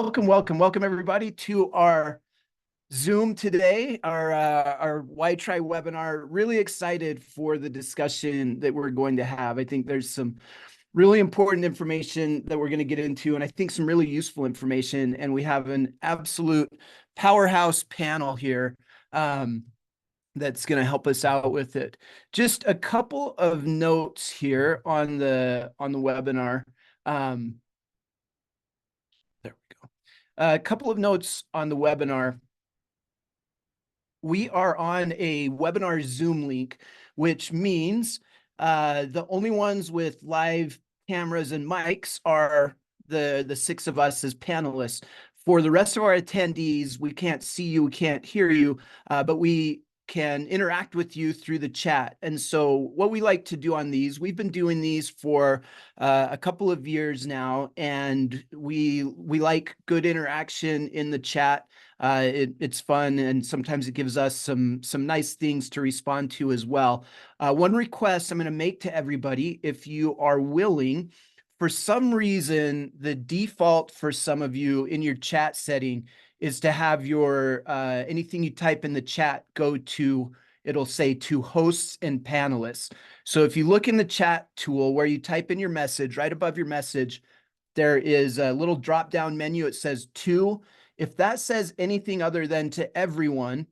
Welcome everybody to our Zoom today, our YTRI webinar. Really excited for the discussion that we're going to have. I think there's some really important information that we're going to get into, and I think some really useful information. And we have an absolute powerhouse panel here that's going to help us out with it. Just a couple of notes here on the webinar. There we go. A couple of notes on the webinar. We are on a webinar Zoom link, which means the only ones with live cameras and mics are the six of us as panelists. For the rest of our attendees, we can't see you, we can't hear you, but we can interact with you through the chat. And so what we like to do on these, we've been doing these for a couple of years now, and we like good interaction in the chat. It's fun, and sometimes it gives us some nice things to respond to as well. One request I'm going to make to everybody, if you are willing, for some reason, the default for some of you in your chat setting is to have your anything you type in the chat go to, it'll say to hosts and panelists. So if you look in the chat tool where you type in your message, right above your message, there is a little drop-down menu. It says to. If that says anything other than to everyone,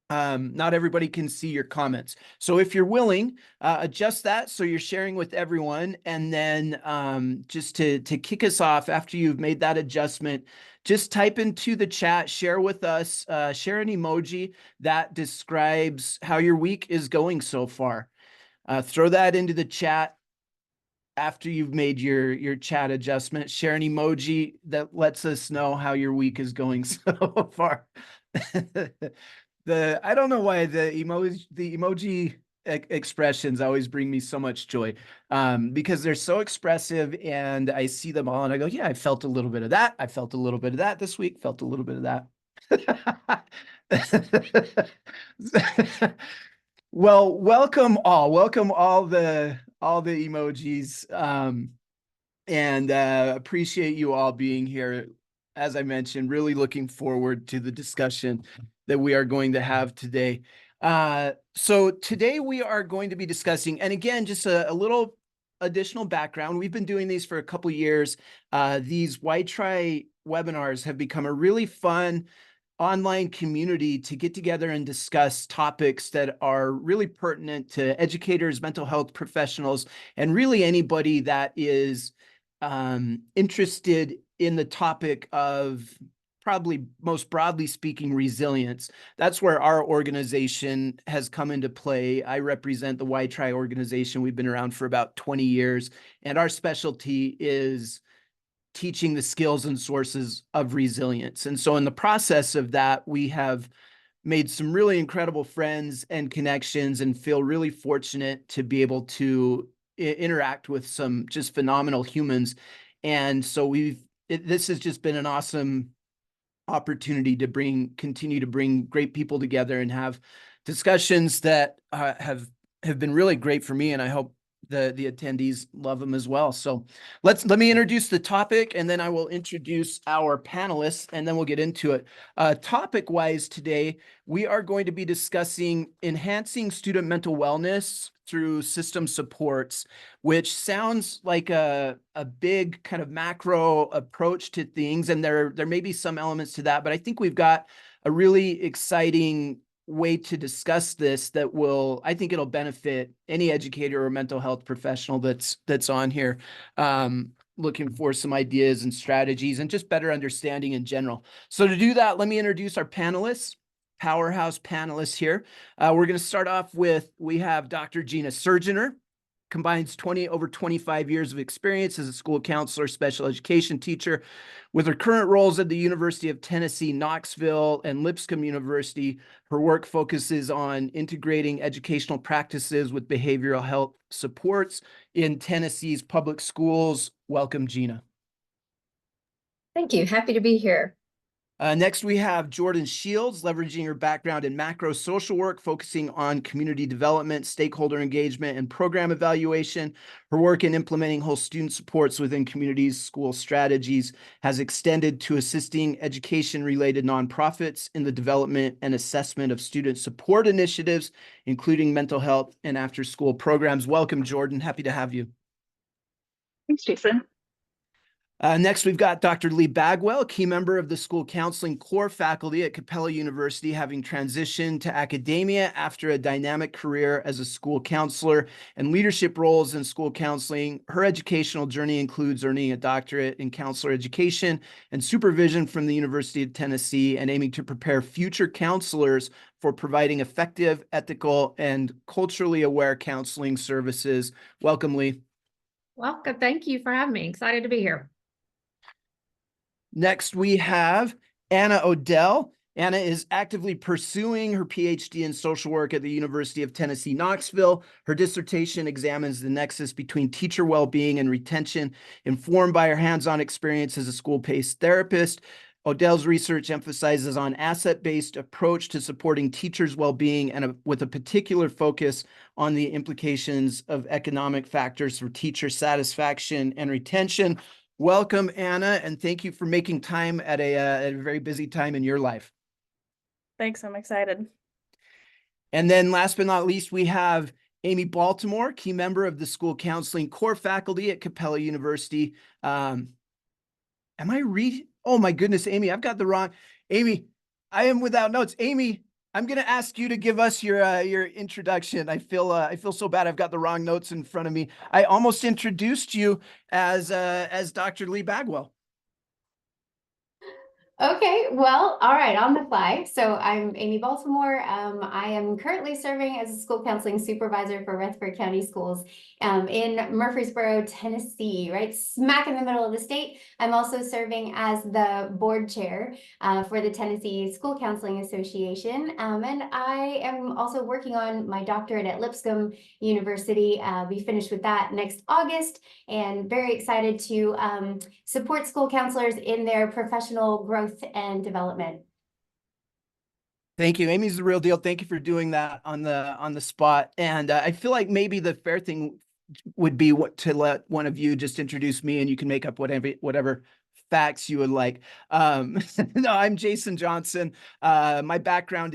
not everybody can see your comments. So if you're willing, adjust that so you're sharing with everyone. And then just to kick us off, after you've made that adjustment, just type into the chat, share with us, share an emoji that describes how your week is going so far. Throw that into the chat after you've made your chat adjustment. Share an emoji that lets us know how your week is going so far. I don't know why the emoji expressions always bring me so much joy, because they're so expressive, and I see them all and I go, yeah, I felt a little bit of that. I felt a little bit of that this week, felt a little bit of that. Well, welcome all the emojis, and appreciate you all being here. As I mentioned, really looking forward to the discussion that we are going to have today. So today we are going to be discussing, and again, just a little additional background. We've been doing these for a couple years. These YTRI webinars have become a really fun online community to get together and discuss topics that are really pertinent to educators, mental health professionals, and really anybody that is interested in the topic of, probably most broadly speaking, resilience. That's where our organization has come into play. I represent the YTRI organization. We've been around for about 20 years, and our specialty is teaching the skills and sources of resilience. And so in the process of that, we have made some really incredible friends and connections, and feel really fortunate to be able to interact with some just phenomenal humans. And so this has just been an awesome opportunity to continue to bring great people together and have discussions that have been really great for me, and I hope the attendees love them as well. So let me introduce the topic, and then I will introduce our panelists, and then we'll get into it. Topic wise today, we are going to be discussing enhancing student mental wellness through system supports, which sounds like a big kind of macro approach to things, and there may be some elements to that, but I think we've got a really exciting way to discuss this that I think it'll benefit any educator or mental health professional that's on here, looking for some ideas and strategies and just better understanding in general. So to do that, let me introduce our panelists, powerhouse panelists here. We're going to start off with, we have Dr. Gina Surgener, combines over 25 years of experience as a school counselor, special education teacher. With her current roles at the University of Tennessee, Knoxville, and Lipscomb University, her work focuses on integrating educational practices with behavioral health supports in Tennessee's public schools. Welcome, Gina. Thank you. Happy to be here. Next, we have Jordan Shields, leveraging her background in macro social work, focusing on community development, stakeholder engagement, and program evaluation. Her work in implementing whole student supports within communities, school strategies has extended to assisting education-related nonprofits in the development and assessment of student support initiatives, including mental health and after-school programs. Welcome, Jordan. Happy to have you. Thanks, Jason. Next, we've got Dr. Lee Bagwell, key member of the school counseling core faculty at Capella University, having transitioned to academia after a dynamic career as a school counselor and leadership roles in school counseling. Her educational journey includes earning a doctorate in counselor education and supervision from the University of Tennessee, and aiming to prepare future counselors for providing effective, ethical, and culturally aware counseling services. Welcome, Lee. Welcome. Thank you for having me. Excited to be here. Next, we have Anna Odell. Anna is actively pursuing her PhD in social work at the University of Tennessee, Knoxville. Her dissertation examines the nexus between teacher well-being and retention, informed by her hands-on experience as a school-based therapist. Odell's research emphasizes on asset-based approach to supporting teachers' well-being, and with a particular focus on the implications of economic factors for teacher satisfaction and retention. Welcome, Anna, and thank you for making time at a very busy time in your life. Thanks, I'm excited. And then last but not least, we have Amy Baltimore, key member of the school counseling core faculty at Capella University. Oh my goodness, Amy, I've got the wrong. Amy, I am without notes. Amy, I'm going to ask you to give us your introduction. I feel so bad. I've got the wrong notes in front of me. I almost introduced you as Dr. Lee Bagwell. Okay, well, all right, on the fly. So I'm Amy Baltimore. I am currently serving as a school counseling supervisor for Rutherford County Schools in Murfreesboro, Tennessee, right smack in the middle of the state. I'm also serving as the board chair for the Tennessee School Counseling Association. And I am also working on my doctorate at Lipscomb University. Be finished with that next August, and very excited to support school counselors in their professional growth and development. Thank you. Amy's the real deal. Thank you for doing that on the spot. And I feel like maybe the fair thing would be to let one of you just introduce me, and you can make up whatever facts you would like. No, I'm Jason Johnson. My background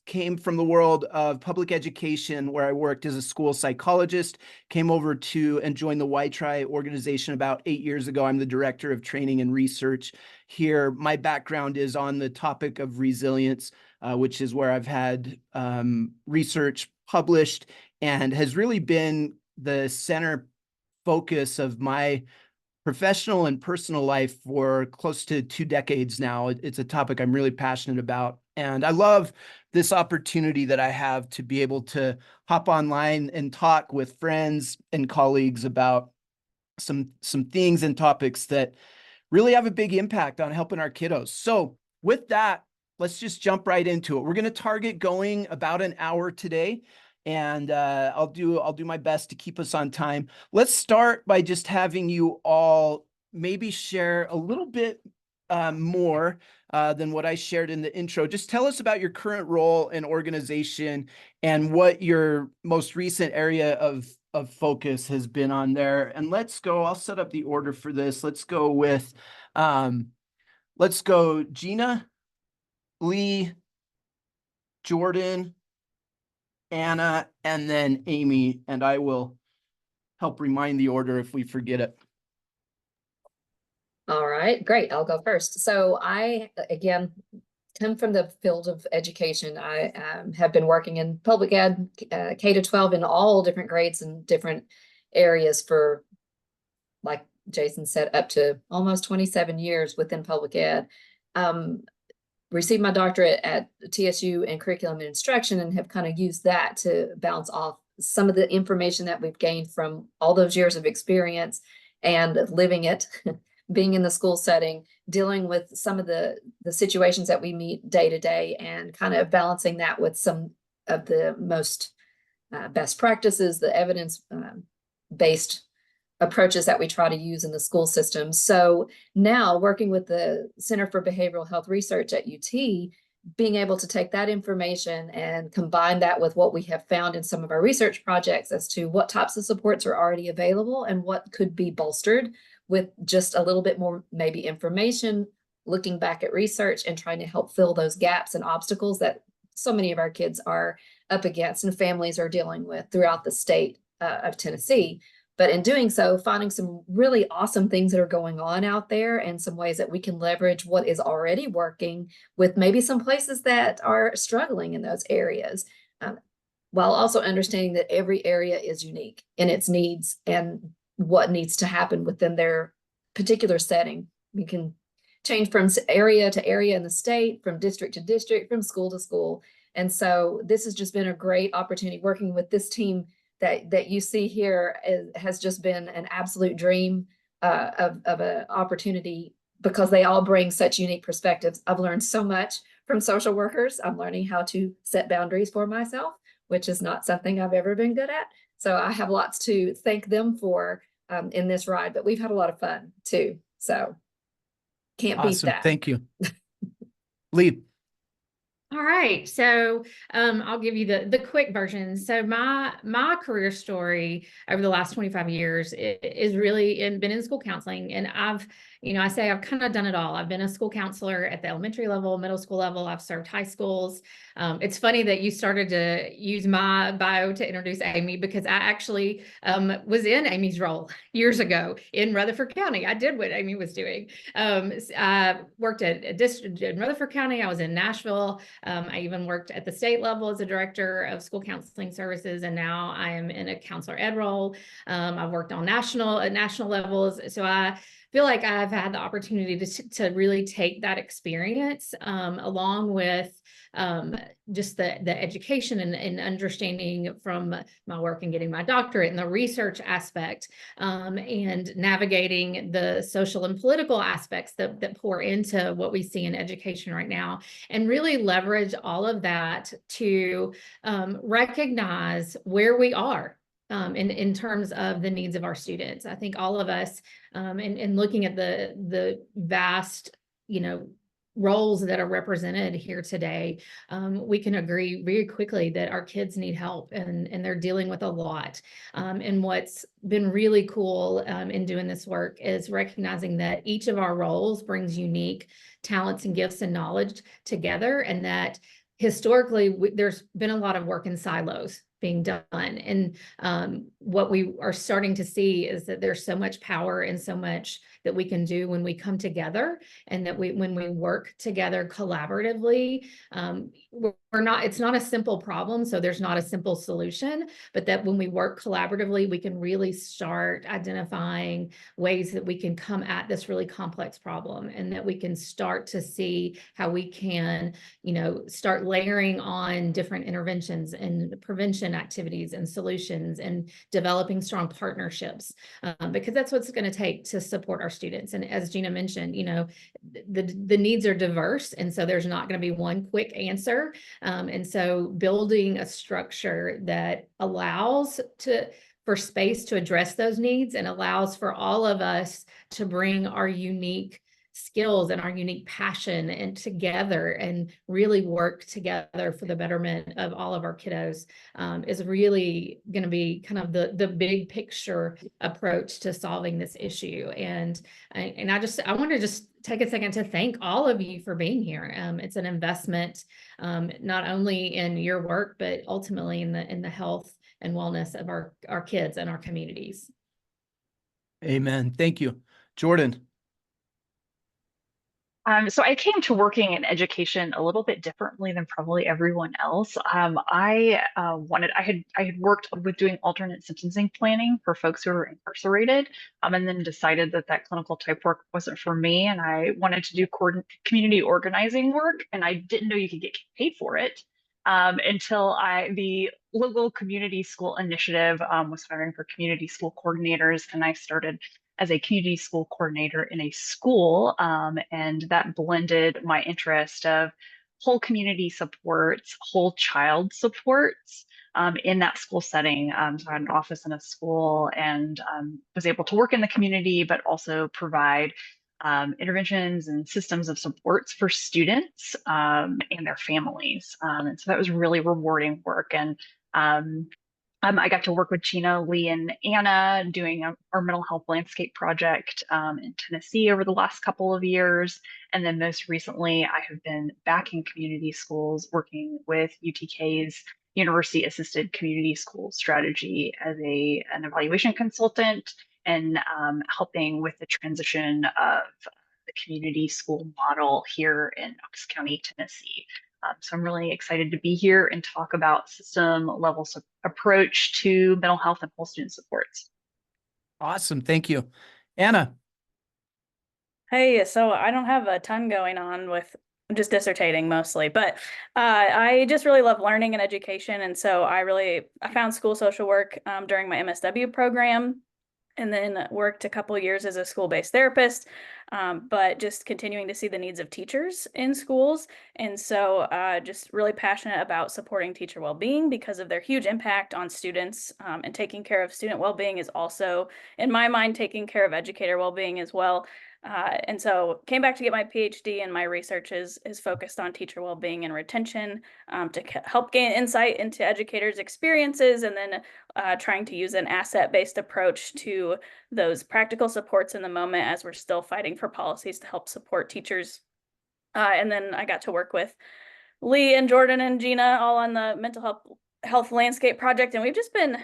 came from the world of public education, where I worked as a school psychologist, came over to and joined the YTRI organization about 8 years ago. I'm the director of training and research here. My background is on the topic of resilience, which is where I've had research published and has really been the center focus of my professional and personal life for close to 2 decades now. It's a topic I'm really passionate about. And I love this opportunity that I have to be able to hop online and talk with friends and colleagues about some things and topics that really have a big impact on helping our kiddos. So with that, let's just jump right into it. We're going to target going about an hour today, and I'll do my best to keep us on time. Let's start by just having you all maybe share a little bit more than what I shared in the intro. Just tell us about your current role and organization and what your most recent area of focus has been on there. And let's go, I'll set up the order for this. Let's go with, let's go Gina, Lee, Jordan, Anna, and then Amy, and I will help remind the order if we forget it. All right, great. I'll go first. So I, again, come from the field of education. I have been working in public ed, K to 12 in all different grades and different areas for, like Jason said, up to almost 27 years within public ed. Received my doctorate at TSU in curriculum and instruction, and have kind of used that to bounce off some of the information that we've gained from all those years of experience and living it, being in the school setting, dealing with some of the situations that we meet day to day, and kind of balancing that with some of the most best practices, the evidence based approaches that we try to use in the school system. So now working with the Center for Behavioral Health Research at UT, being able to take that information and combine that with what we have found in some of our research projects as to what types of supports are already available and what could be bolstered with just a little bit more maybe information, looking back at research and trying to help fill those gaps and obstacles that so many of our kids are up against and families are dealing with throughout the state of Tennessee. But in doing so, finding some really awesome things that are going on out there and some ways that we can leverage what is already working with maybe some places that are struggling in those areas, while also understanding that every area is unique in its needs and what needs to happen within their particular setting. We can change from area to area in the state, from district to district, from school to school. And so this has just been a great opportunity working with this team that you see here has just been an absolute dream of an opportunity because they all bring such unique perspectives. I've learned so much from social workers. I'm learning how to set boundaries for myself, which is not something I've ever been good at. So I have lots to thank them for in this ride, but we've had a lot of fun too. So can't beat Awesome. that. Thank you. Lee. All right, so I'll give you the quick version. So my career story over the last 25 years is really been in school counseling, and I say I've kind of done it all. I've been a school counselor at the elementary level, middle school level. I've served high schools. It's funny that you started to use my bio to introduce Amy because I actually was in Amy's role years ago in Rutherford County. I did what Amy was doing. I worked at a district in Rutherford County. I was in Nashville. I even worked at the state level as a director of school counseling services, and now I am in a counselor ed role. I've worked on national levels, so I feel like I've had the opportunity to really take that experience along with just the education and understanding from my work and getting my doctorate and the research aspect and navigating the social and political aspects that pour into what we see in education right now, and really leverage all of that to recognize where we are in terms of the needs of our students. I think all of us in looking at the vast, roles that are represented here today, we can agree very quickly that our kids need help and they're dealing with a lot. And what's been really cool in doing this work is recognizing that each of our roles brings unique talents and gifts and knowledge together, and that historically there's been a lot of work in silos being done. And what we are starting to see is that there's so much power and so much that we can do when we come together, and that when we work together collaboratively. It's not a simple problem, so there's not a simple solution, but that when we work collaboratively, we can really start identifying ways that we can come at this really complex problem, and that we can start to see how we can, start layering on different interventions and prevention activities and solutions and developing strong partnerships, because that's what's going to take to support our students. And as Gina mentioned, the needs are diverse, and so there's not going to be one quick answer. And so building a structure that allows for space to address those needs and allows for all of us to bring our unique skills and our unique passion and together and really work together for the betterment of all of our kiddos is really going to be kind of the big picture approach to solving this issue. And I want to just take a second to thank all of you for being here. It's an investment not only in your work, but ultimately in the health and wellness of our kids and our communities. Amen. Thank you. Jordan. So I came to working in education a little bit differently than probably everyone else. I had worked with doing alternate sentencing planning for folks who were incarcerated, and then decided that clinical type work wasn't for me, and I wanted to do community organizing work, and I didn't know you could get paid for it until the local community school initiative was hiring for community school coordinators, and I started as a community school coordinator in a school, and that blended my interest of whole community supports, whole child supports, in that school setting. So I had an office in a school and was able to work in the community, but also provide interventions and systems of supports for students and their families. And so that was really rewarding work. And I got to work with Gina, Lee, and Anna doing our mental health landscape project in Tennessee over the last couple of years. And then most recently, I have been back in community schools working with UTK's University Assisted Community School Strategy as an evaluation consultant and helping with the transition of the community school model here in Knox County, Tennessee. So I'm really excited to be here and talk about system level approach to mental health and whole student supports. Awesome. Thank you. Anna. Hey, so I don't have a ton going on with just dissertating mostly, but I just really love learning and education. And so I found school social work during my MSW program, and then worked a couple of years as a school-based therapist, but just continuing to see the needs of teachers in schools. And so just really passionate about supporting teacher well-being because of their huge impact on students, and taking care of student well-being is also, in my mind, taking care of educator well-being as well. And so came back to get my PhD, and my research is focused on teacher well-being and retention, to help gain insight into educators' experiences, and then trying to use an asset-based approach to those practical supports in the moment as we're still fighting for policies to help support teachers. And then I got to work with Lee and Jordan and Gina all on the mental health landscape project, and we've just been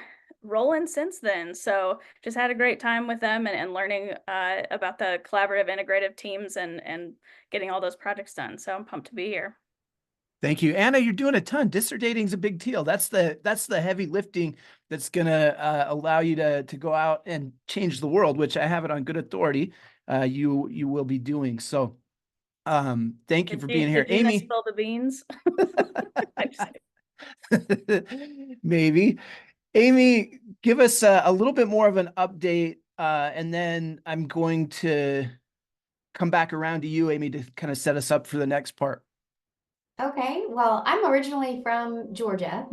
rolling since then. So just had a great time with them and learning about the collaborative integrative teams and getting all those projects done. So I'm pumped to be here. Thank you. Anna, you're doing a ton. Dissertating is a big deal. That's the heavy lifting that's going to allow you to go out and change the world, which I have it on good authority. You will be doing. So thank you for being here. Did Gina Amy. spill the beans? Maybe. Amy, give us a little bit more of an update, and then I'm going to come back around to you, Amy, to kind of set us up for the next part. Okay, well, I'm originally from Georgia,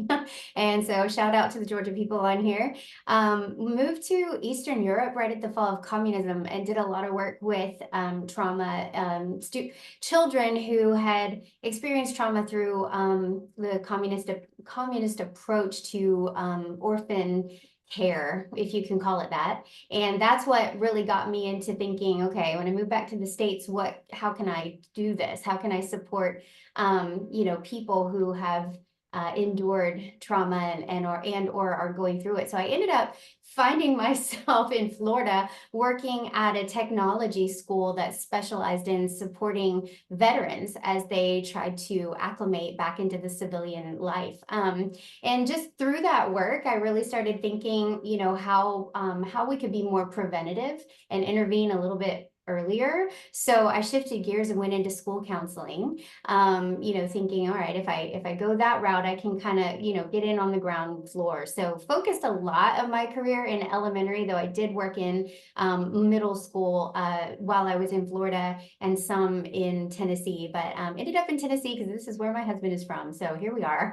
and so shout out to the Georgia people on here. Moved to Eastern Europe right at the fall of communism and did a lot of work with trauma, children who had experienced trauma through the communist approach to orphan care, if you can call it that. And that's what really got me into thinking, okay, when I move back to the States, how can I do this? How can I support, people who have endured trauma and/or are going through it. So I ended up finding myself in Florida working at a technology school that specialized in supporting veterans as they tried to acclimate back into the civilian life. And just through that work, I really started thinking, how we could be more preventative and intervene a little bit earlier. So I shifted gears and went into school counseling, thinking, all right, if I go that route, I can kind of, get in on the ground floor. So focused a lot of my career in elementary, though I did work in middle school while I was in Florida and some in Tennessee, but ended up in Tennessee because this is where my husband is from. So here we are.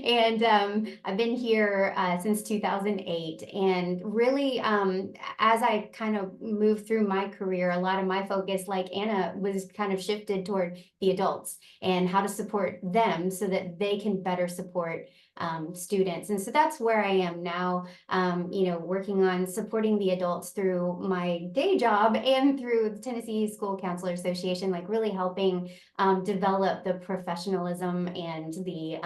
And I've been here since 2008. And really, as I kind of moved through my career, a lot of my focus, like Anna, was kind of shifted toward the adults and how to support them so that they can better support students. And so that's where I am now, working on supporting the adults through my day job and through the Tennessee School Counselor Association, like really helping develop the professionalism and the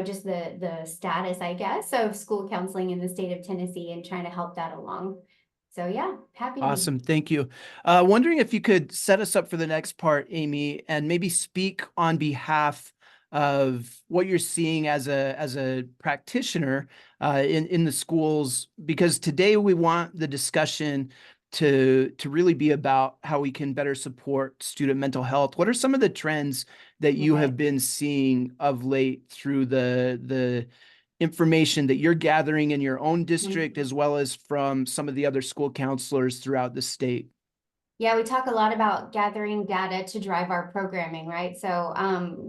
just the status, I guess, of school counseling in the state of Tennessee and trying to help that along. So yeah, happy to be Awesome. Thank you. Wondering if you could set us up for the next part, Amy, and maybe speak on behalf of what you're seeing as a practitioner in the schools, because today we want the discussion to really be about how we can better support student mental health. What are some of the trends that you have been seeing of late through the information that you're gathering in your own district, as well as from some of the other school counselors throughout the state? Yeah, we talk a lot about gathering data to drive our programming, right? So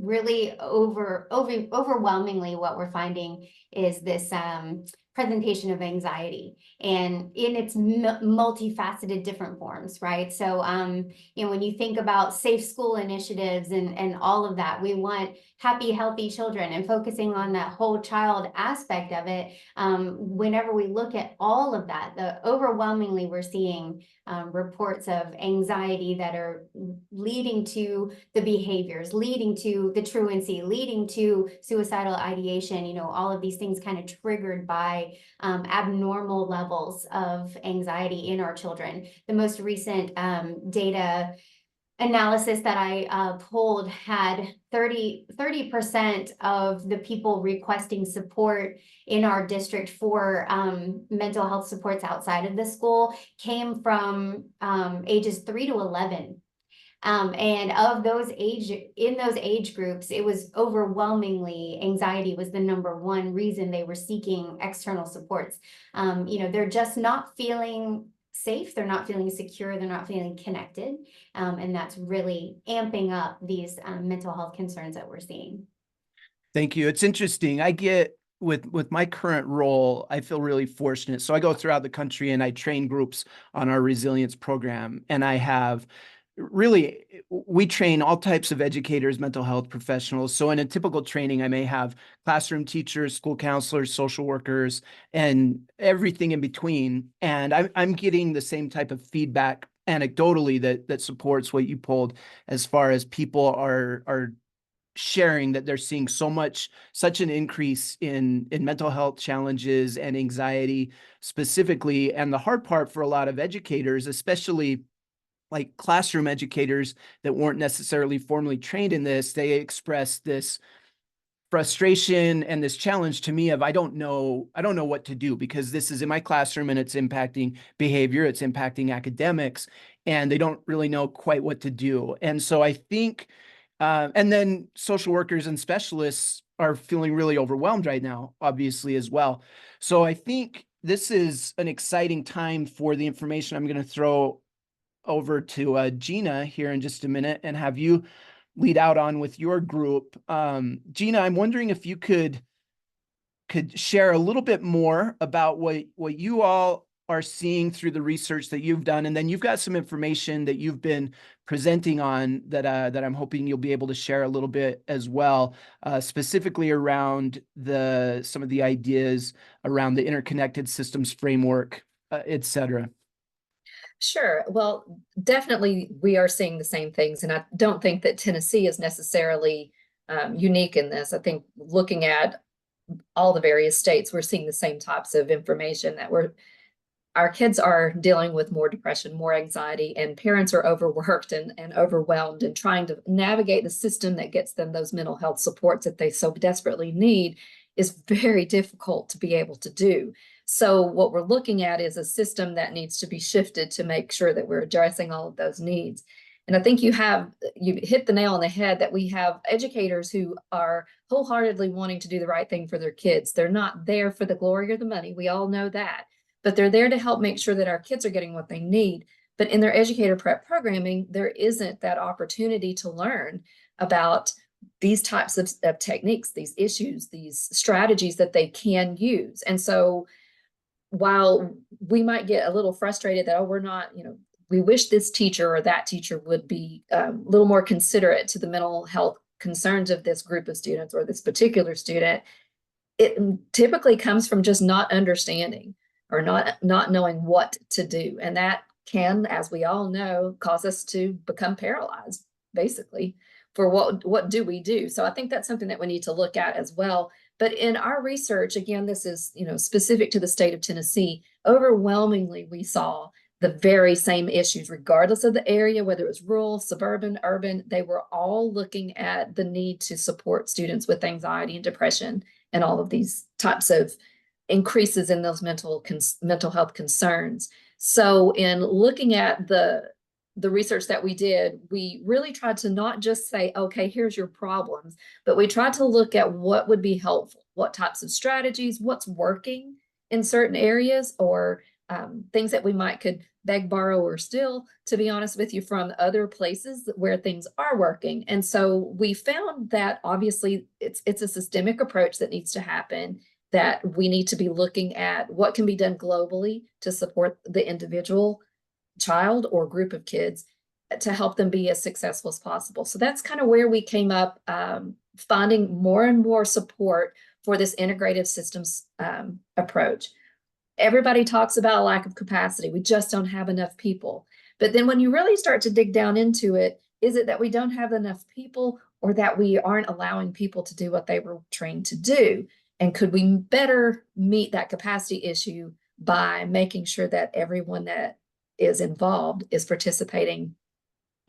really overwhelmingly what we're finding is this presentation of anxiety, and in its multifaceted different forms, right? So when you think about safe school initiatives and all of that, we want happy, healthy children, and focusing on that whole child aspect of it. Whenever we look at all of that, overwhelmingly we're seeing reports of anxiety that are leading to the behaviors, leading to the truancy, leading to suicidal ideation, all of these things kind of triggered by abnormal levels of anxiety in our children. The most recent data analysis that I pulled had 30% of the people requesting support in our district for mental health supports outside of the school came from ages 3 to 11. And of those in those age groups, it was overwhelmingly anxiety was the number one reason they were seeking external supports. They're just not feeling safe, they're not feeling secure, they're not feeling connected. And that's really amping up these mental health concerns that we're seeing. Thank you. It's interesting. I get with my current role, I feel really fortunate. So I go throughout the country and I train groups on our resilience program. And I have we train all types of educators, mental health professionals. So in a typical training, I may have classroom teachers, school counselors, social workers, and everything in between. And I'm getting the same type of feedback anecdotally that supports what you pulled, as far as people are sharing that they're seeing such an increase in mental health challenges and anxiety specifically. And the hard part for a lot of educators, especially like classroom educators that weren't necessarily formally trained in this, they express this frustration and this challenge to me of, I don't know what to do, because this is in my classroom and it's impacting behavior, it's impacting academics, and they don't really know quite what to do. And so I think, and then social workers and specialists are feeling really overwhelmed right now, obviously, as well. So I think this is an exciting time for the information. I'm going to throw over to Gina here in just a minute and have you lead out on with your group. Gina, I'm wondering if you could share a little bit more about what you all are seeing through the research that you've done, and then you've got some information that you've been presenting on that I'm hoping you'll be able to share a little bit as well, specifically around some of the ideas around the interconnected systems framework, et cetera. Sure. Well, definitely we are seeing the same things. And I don't think that Tennessee is necessarily unique in this. I think looking at all the various states, we're seeing the same types of information that our kids are dealing with more depression, more anxiety, and parents are overworked and overwhelmed and trying to navigate the system that gets them those mental health supports that they so desperately need is very difficult to be able to do. So what we're looking at is a system that needs to be shifted to make sure that we're addressing all of those needs. And I think you hit the nail on the head that we have educators who are wholeheartedly wanting to do the right thing for their kids. They're not there for the glory or the money. We all know that, but they're there to help make sure that our kids are getting what they need. But in their educator prep programming, there isn't that opportunity to learn about these types of techniques, these issues, these strategies that they can use. And so while we might get a little frustrated that, we're not, we wish this teacher or that teacher would be a little more considerate to the mental health concerns of this group of students or this particular student, it typically comes from just not understanding or not knowing what to do. And that can, as we all know, cause us to become paralyzed, basically, for what do we do? So I think that's something that we need to look at as well. But in our research, again, this is specific to the state of Tennessee, overwhelmingly we saw the very same issues, regardless of the area, whether it was rural, suburban, urban. They were all looking at the need to support students with anxiety and depression and all of these types of increases in those mental health concerns. So in looking at the research that we did, we really tried to not just say, okay, here's your problems, but we tried to look at what would be helpful, what types of strategies, what's working in certain areas, or things that we could beg, borrow, or steal, to be honest with you, from other places where things are working. And so we found that obviously it's a systemic approach that needs to happen, that we need to be looking at what can be done globally to support the individual child or group of kids to help them be as successful as possible. So that's kind of where we came up, finding more and more support for this integrative systems approach. Everybody talks about lack of capacity. We just don't have enough people. But then when you really start to dig down into it, is it that we don't have enough people, or that we aren't allowing people to do what they were trained to do? And could we better meet that capacity issue by making sure that everyone that is involved is participating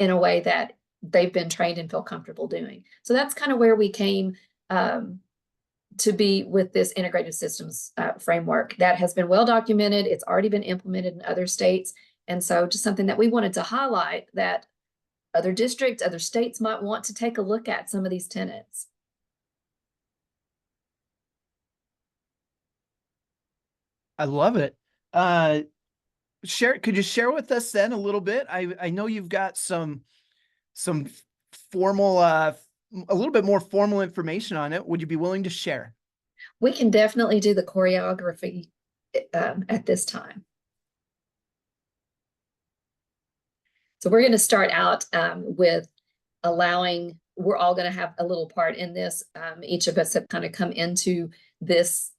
in a way that they've been trained and feel comfortable doing? So that's kind of where we came to be with this integrated systems framework that has been well documented. It's already been implemented in other states. And so just something that we wanted to highlight, that other districts, other states might want to take a look at some of these tenets. I love it. Could you share with us then a little bit? I know you've got some formal, a little bit more formal information on it. Would you be willing to share? We can definitely do the choreography at this time. So we're going to start out with allowing, we're all going to have a little part in this. Each of us have kind of come into this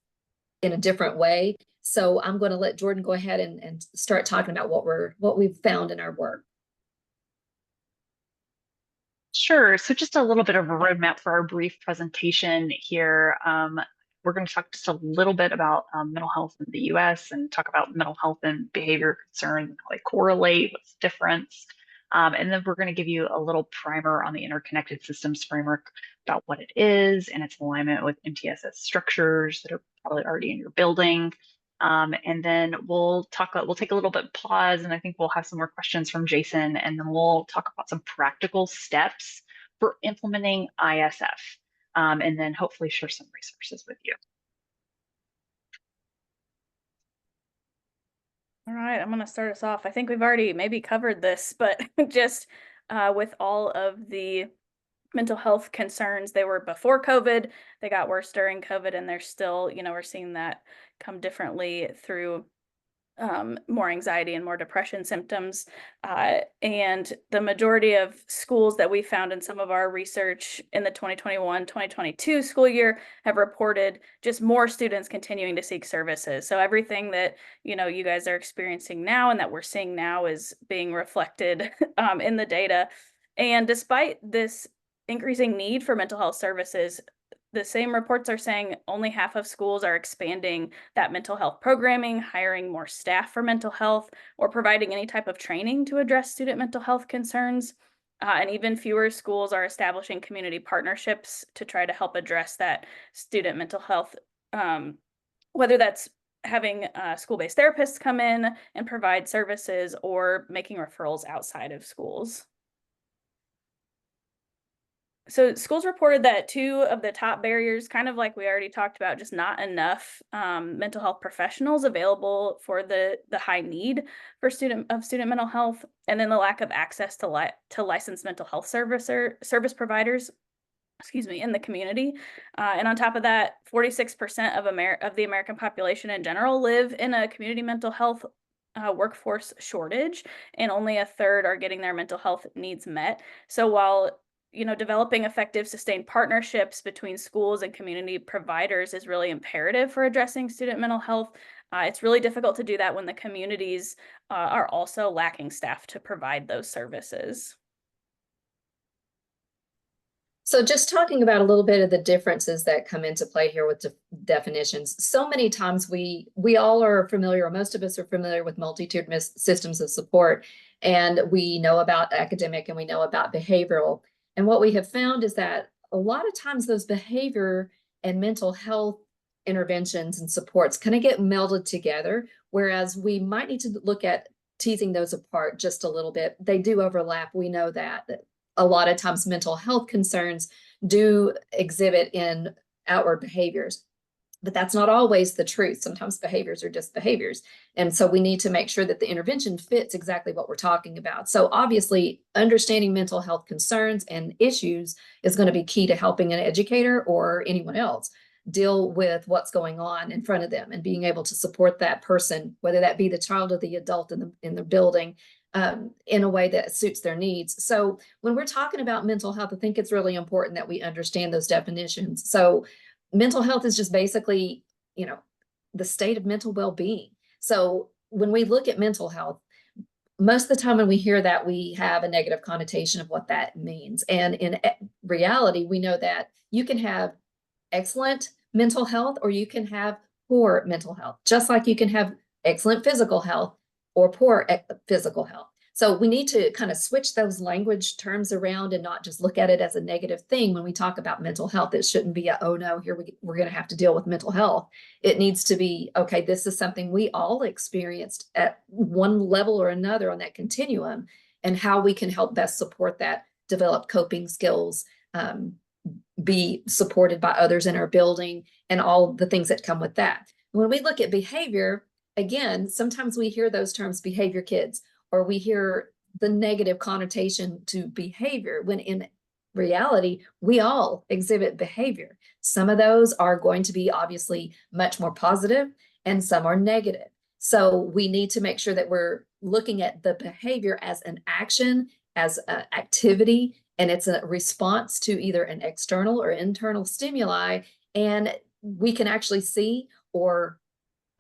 in a different way. So I'm going to let Jordan go ahead and start talking about what we've found in our work. Sure. So just a little bit of a roadmap for our brief presentation here. We're going to talk just a little bit about mental health in the US, and talk about mental health and behavior concerns, how they correlate, what's the difference. And then we're going to give you a little primer on the interconnected systems framework, about what it is and its alignment with MTSS structures that are probably already in your building. And then we'll take a little bit pause, and I think we'll have some more questions from Jason, and then we'll talk about some practical steps for implementing ISF, and then hopefully share some resources with you. All right, I'm going to start us off. I think we've already maybe covered this, but just with all of the mental health concerns, they were before COVID, they got worse during COVID, and they're still, we're seeing that come differently through more anxiety and more depression symptoms. And the majority of schools that we found in some of our research in the 2021-2022 school year have reported just more students continuing to seek services. So everything that, you guys are experiencing now and that we're seeing now is being reflected in the data. And despite this increasing need for mental health services, the same reports are saying only half of schools are expanding that mental health programming, hiring more staff for mental health, or providing any type of training to address student mental health concerns. And even fewer schools are establishing community partnerships to try to help address that student mental health, whether that's having school-based therapists come in and provide services, or making referrals outside of schools. So schools reported that two of the top barriers, kind of like we already talked about, just not enough mental health professionals available for the high need for student mental health, and then the lack of access to licensed mental health service providers, in the community. And on top of that, 46% of the American population in general live in a community mental health workforce shortage, and only a third are getting their mental health needs met. So while developing effective, sustained partnerships between schools and community providers is really imperative for addressing student mental health, it's really difficult to do that when the communities are also lacking staff to provide those services. So just talking about a little bit of the differences that come into play here with definitions. So many times we all are familiar, or most of us are familiar with multi-tiered systems of support, and we know about academic and we know about behavioral. And what we have found is that a lot of times those behavior and mental health interventions and supports kind of get melded together, whereas we might need to look at teasing those apart just a little bit. They do overlap. We know that a lot of times mental health concerns do exhibit in outward behaviors. But that's not always the truth. Sometimes behaviors are just behaviors. And so we need to make sure that the intervention fits exactly what we're talking about. So obviously, understanding mental health concerns and issues is going to be key to helping an educator or anyone else deal with what's going on in front of them and being able to support that person, whether that be the child or the adult in the building, in a way that suits their needs. So when we're talking about mental health, I think it's really important that we understand those definitions. So mental health is just basically, the state of mental well-being. So when we look at mental health, most of the time when we hear that, we have a negative connotation of what that means. And in reality, we know that you can have excellent mental health or you can have poor mental health, just like you can have excellent physical health or poor physical health. So we need to kind of switch those language terms around and not just look at it as a negative thing. When we talk about mental health, it shouldn't be oh no, here we're going to have to deal with mental health. It needs to be, okay, this is something we all experienced at one level or another on that continuum, and how we can help best support that, develop coping skills, be supported by others in our building, and all the things that come with that. When we look at behavior, again, sometimes we hear those terms behavior kids, or we hear the negative connotation to behavior, when in reality, we all exhibit behavior. Some of those are going to be obviously much more positive and some are negative. So we need to make sure that we're looking at the behavior as an action, as an activity, and it's a response to either an external or internal stimuli, and we can actually see or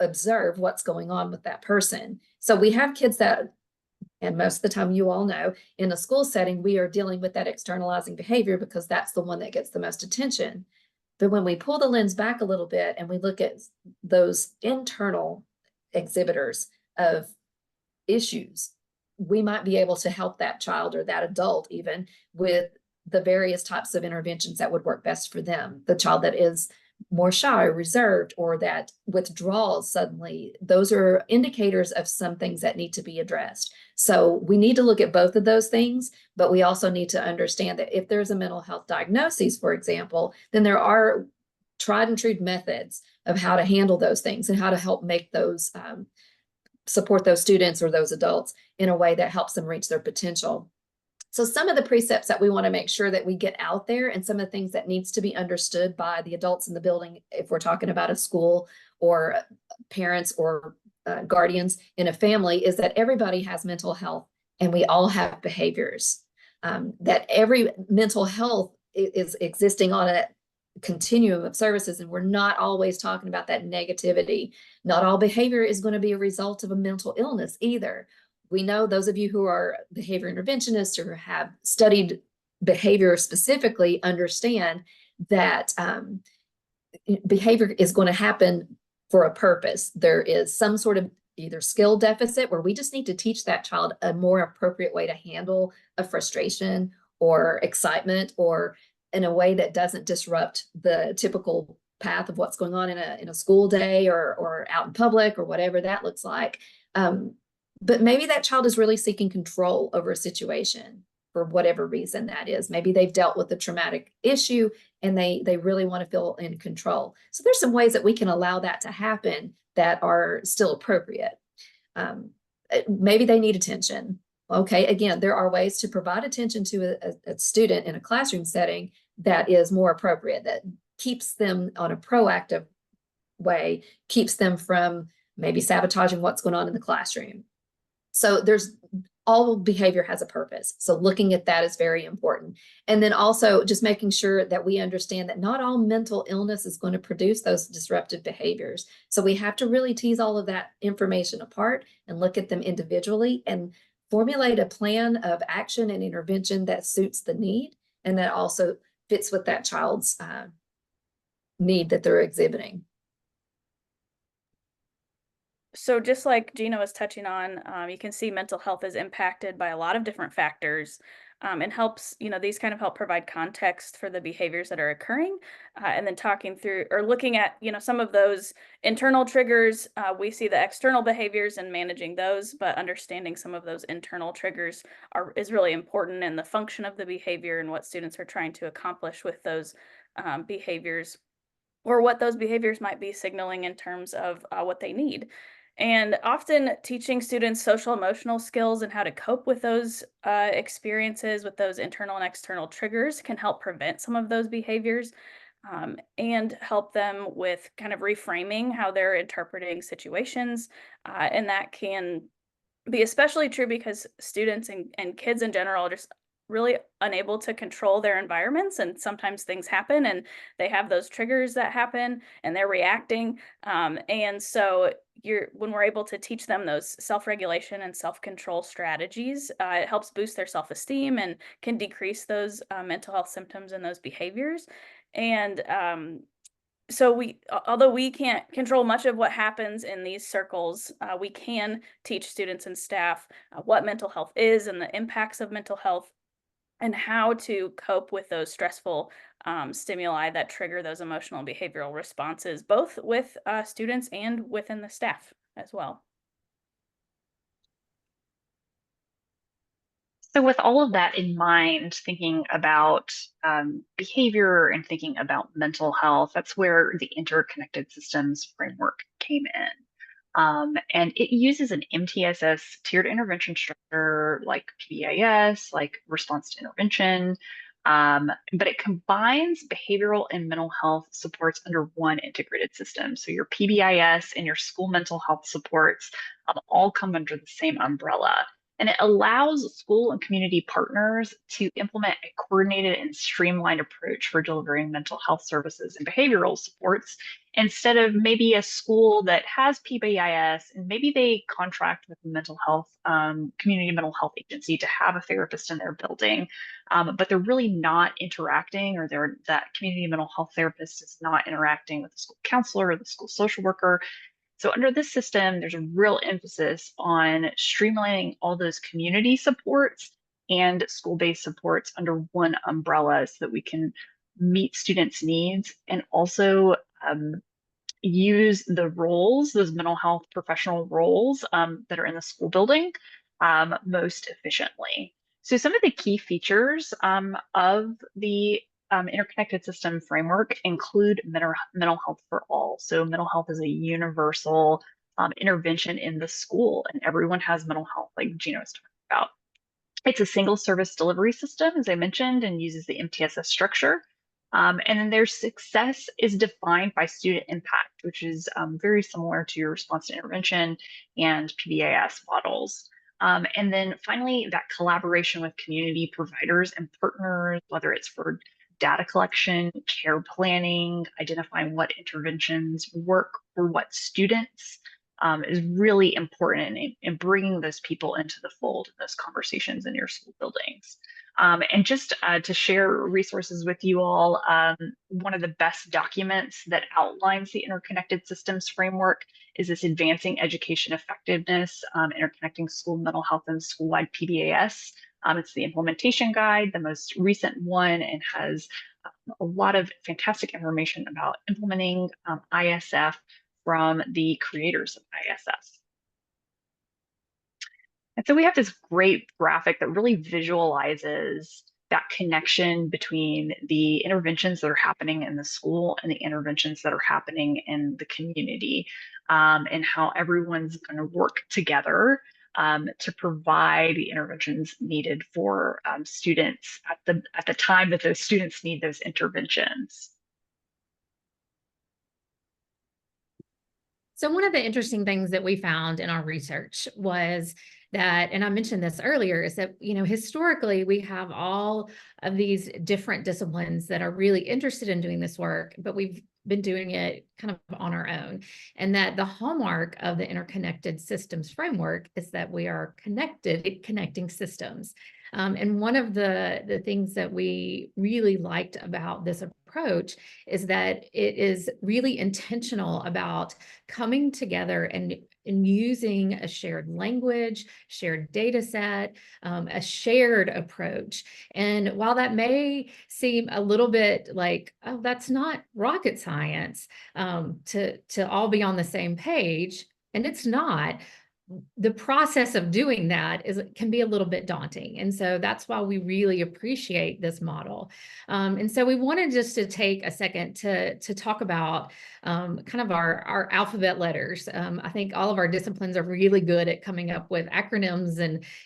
observe what's going on with that person. So we have kids that, and most of the time, you all know, in a school setting, we are dealing with that externalizing behavior because that's the one that gets the most attention. But when we pull the lens back a little bit and we look at those internal exhibitors of issues, we might be able to help that child or that adult even with the various types of interventions that would work best for them. The child that is more shy or reserved, or that withdraws suddenly, those are indicators of some things that need to be addressed. So we need to look at both of those things, but we also need to understand that if there's a mental health diagnosis, for example, then there are tried and true methods of how to handle those things and how to help make those support those students or those adults in a way that helps them reach their potential. So some of the precepts that we want to make sure that we get out there, and some of the things that needs to be understood by the adults in the building, if we're talking about a school or parents or guardians in a family, is that everybody has mental health and we all have behaviors. That every mental health is existing on a continuum of services, and we're not always talking about that negativity. Not all behavior is going to be a result of a mental illness either. We know, those of you who are behavior interventionists or have studied behavior specifically understand that behavior is going to happen for a purpose. There is some sort of either skill deficit where we just need to teach that child a more appropriate way to handle a frustration or excitement, or in a way that doesn't disrupt the typical path of what's going on in a school day or out in public or whatever that looks like. But maybe that child is really seeking control over a situation for whatever reason that is. Maybe they've dealt with a traumatic issue and they really want to feel in control. So there's some ways that we can allow that to happen that are still appropriate. Maybe they need attention. Okay, again, there are ways to provide attention to a student in a classroom setting that is more appropriate, that keeps them on a proactive way, keeps them from maybe sabotaging what's going on in the classroom. So all behavior has a purpose. So looking at that is very important. And then also just making sure that we understand that not all mental illness is going to produce those disruptive behaviors. So we have to really tease all of that information apart and look at them individually and formulate a plan of action and intervention that suits the need and that also fits with that child's need that they're exhibiting. So just like Gina was touching on, you can see mental health is impacted by a lot of different factors, and helps, these kind of help provide context for the behaviors that are occurring, and then talking through or looking at, some of those internal triggers. We see the external behaviors and managing those, but understanding some of those internal triggers is really important in the function of the behavior and what students are trying to accomplish with those behaviors. or what those behaviors might be signaling in terms of what they need. And often teaching students social emotional skills and how to cope with those experiences, with those internal and external triggers, can help prevent some of those behaviors, and help them with kind of reframing how they're interpreting situations. And that can be especially true because students and kids in general are just really unable to control their environments, and sometimes things happen and they have those triggers that happen and they're reacting, and so when we're able to teach them those self-regulation and self-control strategies, it helps boost their self-esteem and can decrease those mental health symptoms and those behaviors. And so although we can't control much of what happens in these circles, we can teach students and staff what mental health is and the impacts of mental health, and how to cope with those stressful stimuli that trigger those emotional and behavioral responses, both with students and within the staff as well. So with all of that in mind, thinking about behavior and thinking about mental health, that's where the interconnected systems framework came in. And it uses an MTSS tiered intervention structure like PBIS, like response to intervention, but it combines behavioral and mental health supports under one integrated system. So your PBIS and your school mental health supports all come under the same umbrella. And it allows school and community partners to implement a coordinated and streamlined approach for delivering mental health services and behavioral supports, instead of maybe a school that has PBIS and maybe they contract with a mental health, community mental health agency to have a therapist in their building, but they're really not interacting, or that community mental health therapist is not interacting with the school counselor or the school social worker. So under this system, there's a real emphasis on streamlining all those community supports and school-based supports under one umbrella so that we can meet students' needs and also use the roles, those mental health professional roles that are in the school building most efficiently. So some of the key features of the interconnected system framework include mental health for all. So mental health is a universal intervention in the school, and everyone has mental health, like Gina was talking about. It's a single service delivery system, as I mentioned, and uses the MTSS structure. And then their success is defined by student impact, which is very similar to your response to intervention and PBIS models. And then finally, that collaboration with community providers and partners, whether it's for data collection, care planning, identifying what interventions work for what students, is really important in bringing those people into the fold in those conversations in your school buildings. And just to share resources with you all, one of the best documents that outlines the interconnected systems framework is this Advancing Education Effectiveness, Interconnecting School Mental Health and School-Wide PBIS. It's the implementation guide, the most recent one, and has a lot of fantastic information about implementing ISF from the creators of ISF. And so we have this great graphic that really visualizes that connection between the interventions that are happening in the school and the interventions that are happening in the community, and how everyone's going to work together to provide the interventions needed for students at the time that those students need those interventions. So one of the interesting things that we found in our research was that, and I mentioned this earlier, is that, historically we have all of these different disciplines that are really interested in doing this work, but we've been doing it kind of on our own. And that the hallmark of the interconnected systems framework is that we are connecting systems. And one of the things that we really liked about this approach is that it is really intentional about coming together and using a shared language, shared data set, a shared approach. And while that may seem a little bit like, oh, that's not rocket science, to all be on the same page, and it's not, the process of doing that can be a little bit daunting. And so that's why we really appreciate this model. And so we wanted just to take a second to talk about kind of our alphabet letters. I think all of our disciplines are really good at coming up with acronyms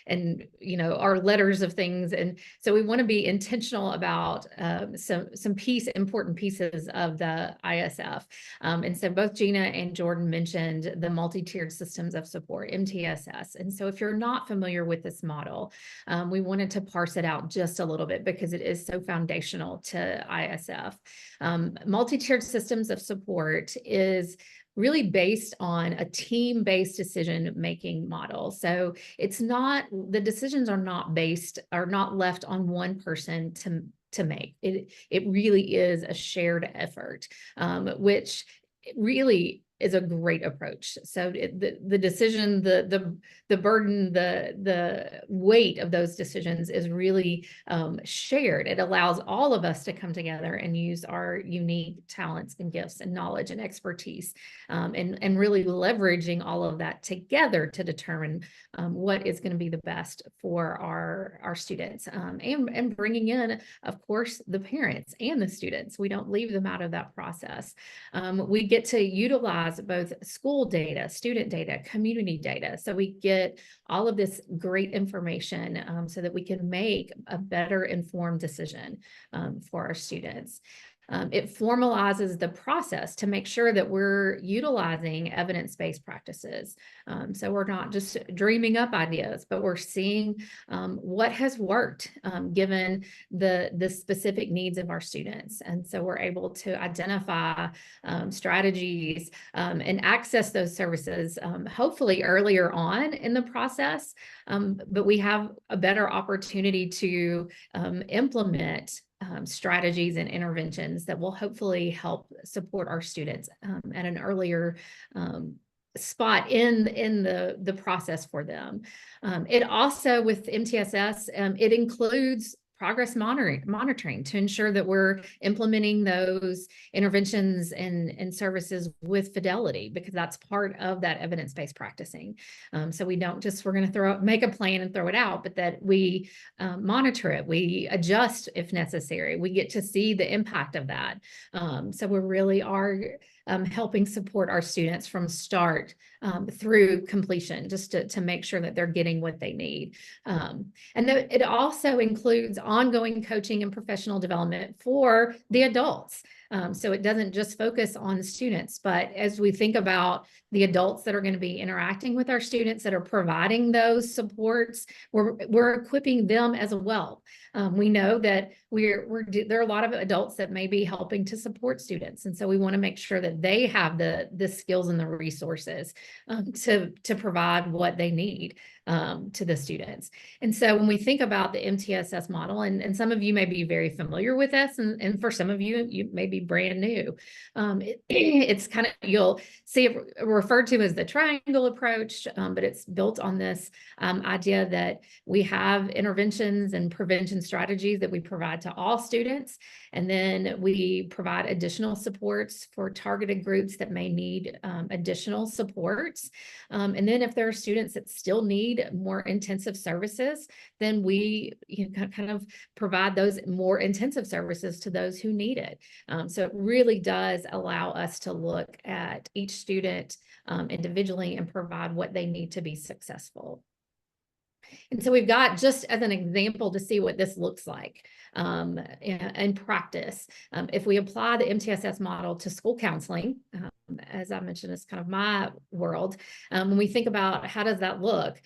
and our letters of things. And so we want to be intentional about some important pieces of the ISF. And so both Gina and Jordan mentioned the multi-tiered systems of support, MTSS. And so if you're not familiar with this model, we wanted to parse it out just a little bit because it is so foundational to ISF. Multi-tiered systems of support is really based on a team-based decision-making model. So the decisions are not left on one person to make. It really is a shared effort, which really is a great approach. So the decision, the burden, the weight of those decisions is really shared. It allows all of us to come together and use our unique talents and gifts and knowledge and expertise, and really leveraging all of that together to determine what is going to be the best for our students, and bringing in, of course, the parents and the students. We don't leave them out of that process. We get to utilize both school data, student data, community data. So we get all of this great information so that we can make a better informed decision for our students. It formalizes the process to make sure that we're utilizing evidence-based practices. So we're not just dreaming up ideas, but we're seeing what has worked given the specific needs of our students. And so we're able to identify strategies and access those services, hopefully earlier on in the process, but we have a better opportunity to implement strategies and interventions that will hopefully help support our students at an earlier spot in the process for them. It also, with MTSS, it includes progress monitoring to ensure that we're implementing those interventions and services with fidelity, because that's part of that evidence-based practicing. So we don't just, we're going to make a plan and throw it out, but that we monitor it, we adjust if necessary, we get to see the impact of that. So we really are helping support our students from start through completion, just to make sure that they're getting what they need. And it also includes ongoing coaching and professional development for the adults. So it doesn't just focus on the students, but as we think about the adults that are going to be interacting with our students, that are providing those supports, we're equipping them as well. We know that there are a lot of adults that may be helping to support students. And so we want to make sure that they have the skills and the resources to provide what they need to the students. And so when we think about the MTSS model, and some of you may be very familiar with this, and for some of you, you may be brand new. It's kind of, you'll see it referred to as the triangle approach, but it's built on this idea that we have interventions and prevention strategies that we provide to all students. And then we provide additional supports for targeted groups that may need additional supports. And then if there are students that still need more intensive services, then we kind of provide those more intensive services to those who need it. So it really does allow us to look at each student individually and provide what they need to be successful. And so we've got, just as an example to see what this looks like in practice, if we apply the MTSS model to school counseling, as I mentioned, it's kind of my world. When we think about how does that look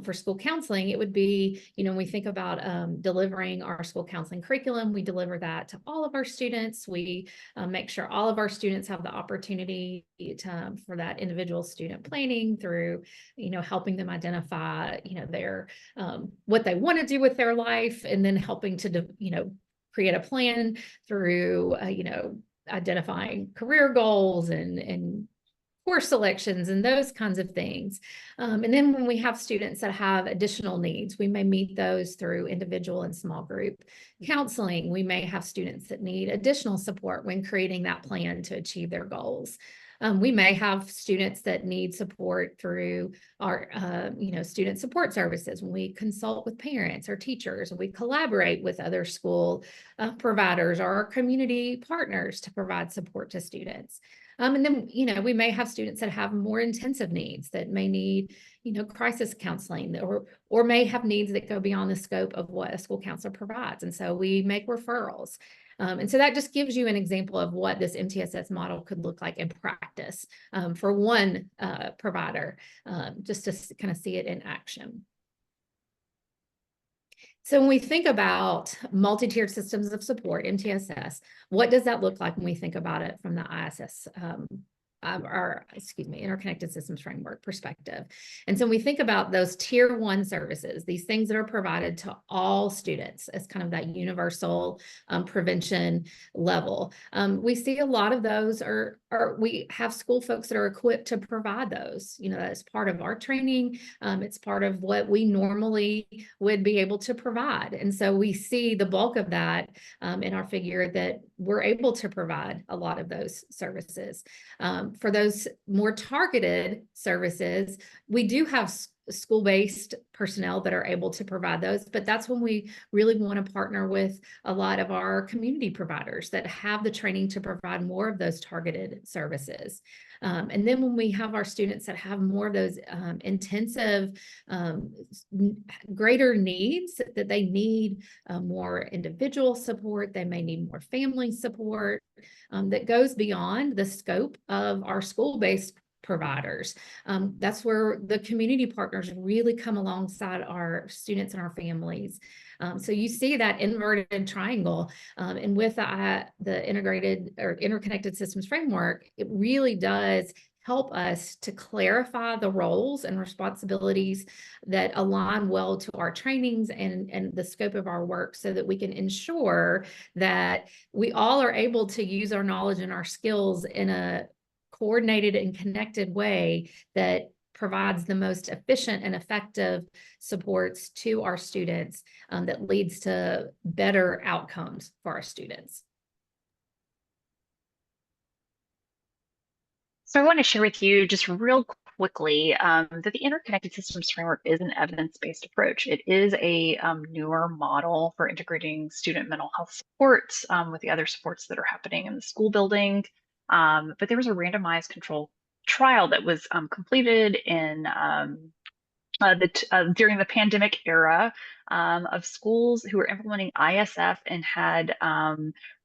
for school counseling, it would be, when we think about delivering our school counseling curriculum, we deliver that to all of our students. We make sure all of our students have the opportunity for that individual student planning through, helping them identify, their what they want to do with their life, and then helping to, create a plan through, identifying career goals and course selections and those kinds of things. And then when we have students that have additional needs, we may meet those through individual and small group counseling. We may have students that need additional support when creating that plan to achieve their goals. We may have students that need support through our, student support services. When we consult with parents or teachers, and we collaborate with other school providers or our community partners to provide support to students. And then, we may have students that have more intensive needs that may need, crisis counseling, or may have needs that go beyond the scope of what a school counselor provides. And so we make referrals. And so that just gives you an example of what this MTSS model could look like in practice for one provider, just to kind of see it in action. So when we think about multi-tiered systems of support, MTSS, what does that look like when we think about it from the ISS, Interconnected Systems Framework perspective? And so when we think about those tier 1 services, these things that are provided to all students as kind of that universal prevention level, we see a lot of those we have school folks that are equipped to provide those. That's part of our training. It's part of what we normally would be able to provide. And so we see the bulk of that in our figure that we're able to provide a lot of those services. For those more targeted services, we do have school-based personnel that are able to provide those, but that's when we really want to partner with a lot of our community providers that have the training to provide more of those targeted services. And then when we have our students that have more of those intensive, greater needs, that they need more individual support, they may need more family support that goes beyond the scope of our school-based providers. That's where the community partners really come alongside our students and our families. So you see that inverted triangle, and with the integrated or interconnected systems framework, it really does help us to clarify the roles and responsibilities that align well to our trainings and the scope of our work, so that we can ensure that we all are able to use our knowledge and our skills in a coordinated and connected way that provides the most efficient and effective supports to our students, that leads to better outcomes for our students. So I want to share with you just real quickly that the Interconnected Systems Framework is an evidence-based approach. It is a newer model for integrating student mental health supports with the other supports that are happening in the school building. But there was a randomized control trial that was completed in during the pandemic era of schools who were implementing ISF and had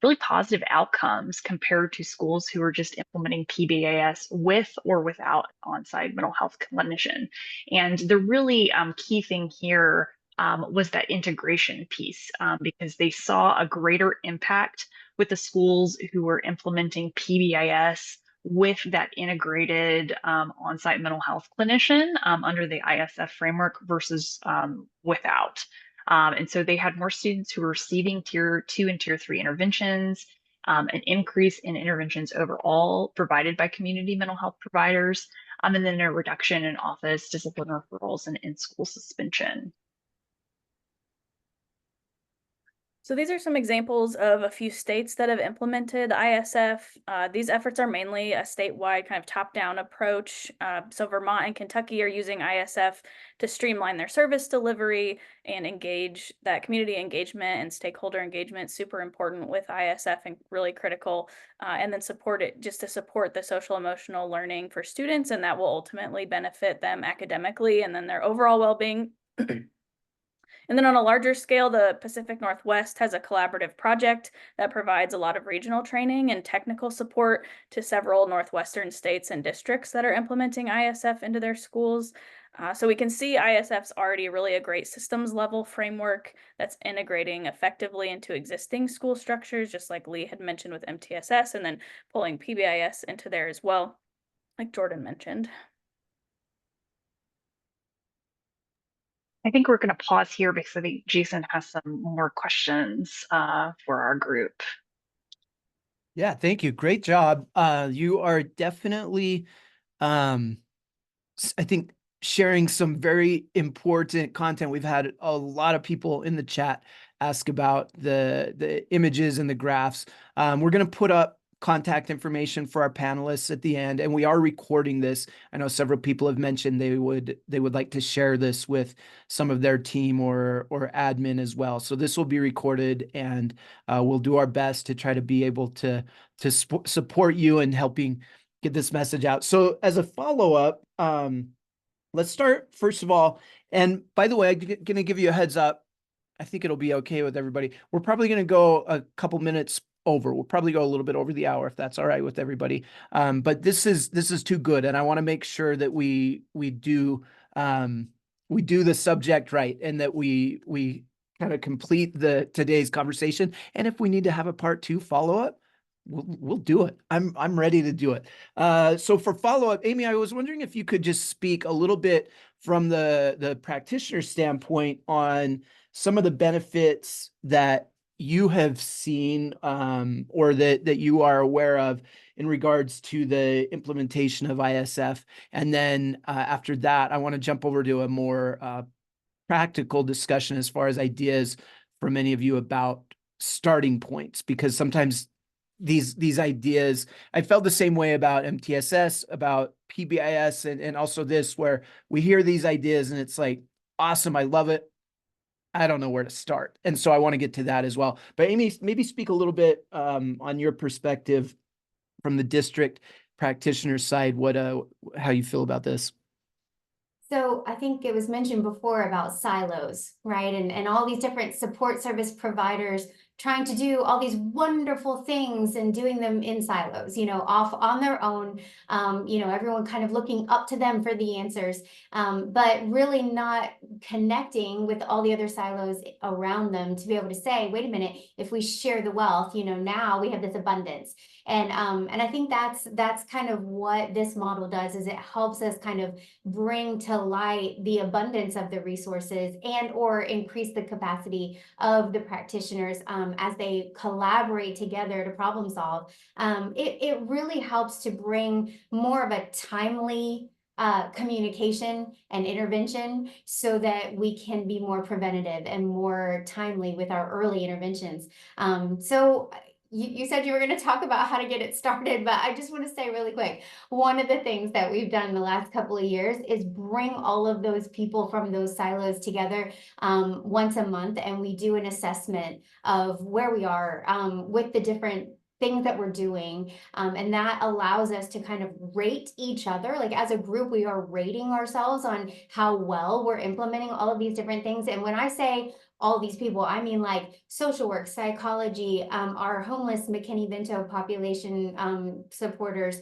really positive outcomes compared to schools who were just implementing PBAS with or without on-site mental health clinician. And the really key thing here was that integration piece, because they saw a greater impact with the schools who were implementing PBIS with that integrated on-site mental health clinician under the ISF framework versus without. And so they had more students who were receiving tier 2 and tier 3 interventions, an increase in interventions overall provided by community mental health providers, and then a reduction in office discipline referrals and in-school suspension. So these are some examples of a few states that have implemented ISF. These efforts are mainly a statewide kind of top-down approach. So Vermont and Kentucky are using ISF to streamline their service delivery and engage that community engagement and stakeholder engagement, super important with ISF and really critical. And then support it just to support the social emotional learning for students, and that will ultimately benefit them academically and then their overall well-being. And then on a larger scale, the Pacific Northwest has a collaborative project that provides a lot of regional training and technical support to several Northwestern states and districts that are implementing ISF into their schools. So we can see ISF's already really a great systems level framework that's integrating effectively into existing school structures, just like Lee had mentioned with MTSS, and then pulling PBIS into there as well, like Jordan mentioned. I think we're going to pause here because I think Jason has some more questions for our group. Yeah, thank you. Great job. You are definitely, I think, sharing some very important content. We've had a lot of people in the chat ask about the images and the graphs. We're going to put up contact information for our panelists at the end, and we are recording this. I know several people have mentioned they would like to share this with some of their team or admin as well. So this will be recorded, and we'll do our best to try to be able to support you in helping get this message out. So as a follow-up, let's start first of all, and by the way, I'm going to give you a heads up. I think it'll be okay with everybody. We're probably going to go a couple minutes over. We'll probably go a little bit over the hour if that's all right with everybody. But this is too good, and I want to make sure that we do the subject right, and that we kind of complete today's conversation. And if we need to have a part 2 follow-up, we'll do it. I'm ready to do it. So for follow-up, Amy, I was wondering if you could just speak a little bit from the practitioner standpoint on some of the benefits that you have seen or that you are aware of in regards to the implementation of ISF. And then after that, I want to jump over to a more practical discussion as far as ideas for many of you about starting points, because sometimes these ideas, I felt the same way about MTSS, about PBIS, and also this, where we hear these ideas and it's like, awesome, I love it. I don't know where to start. And so I want to get to that as well. But Amy, maybe speak a little bit on your perspective from the district practitioner side, how you feel about this. So I think it was mentioned before about silos, right? And all these different support service providers trying to do all these wonderful things and doing them in silos, off on their own, everyone kind of looking up to them for the answers, but really not connecting with all the other silos around them to be able to say, wait a minute, if we share the wealth, now we have this abundance. And I think that's kind of what this model does, is it helps us kind of bring to light the abundance of the resources and or increase the capacity of the practitioners as they collaborate together to problem solve. It really helps to bring more of a timely communication and intervention so that we can be more preventative and more timely with our early interventions. So you said you were going to talk about how to get it started, but I just want to say really quick, one of the things that we've done in the last couple of years is bring all of those people from those silos together once a month, and we do an assessment of where we are with the different things that we're doing. And that allows us to kind of rate each other. Like as a group, we are rating ourselves on how well we're implementing all of these different things. And when I say all these people, I mean like social work, psychology, our homeless McKinney-Vento population supporters,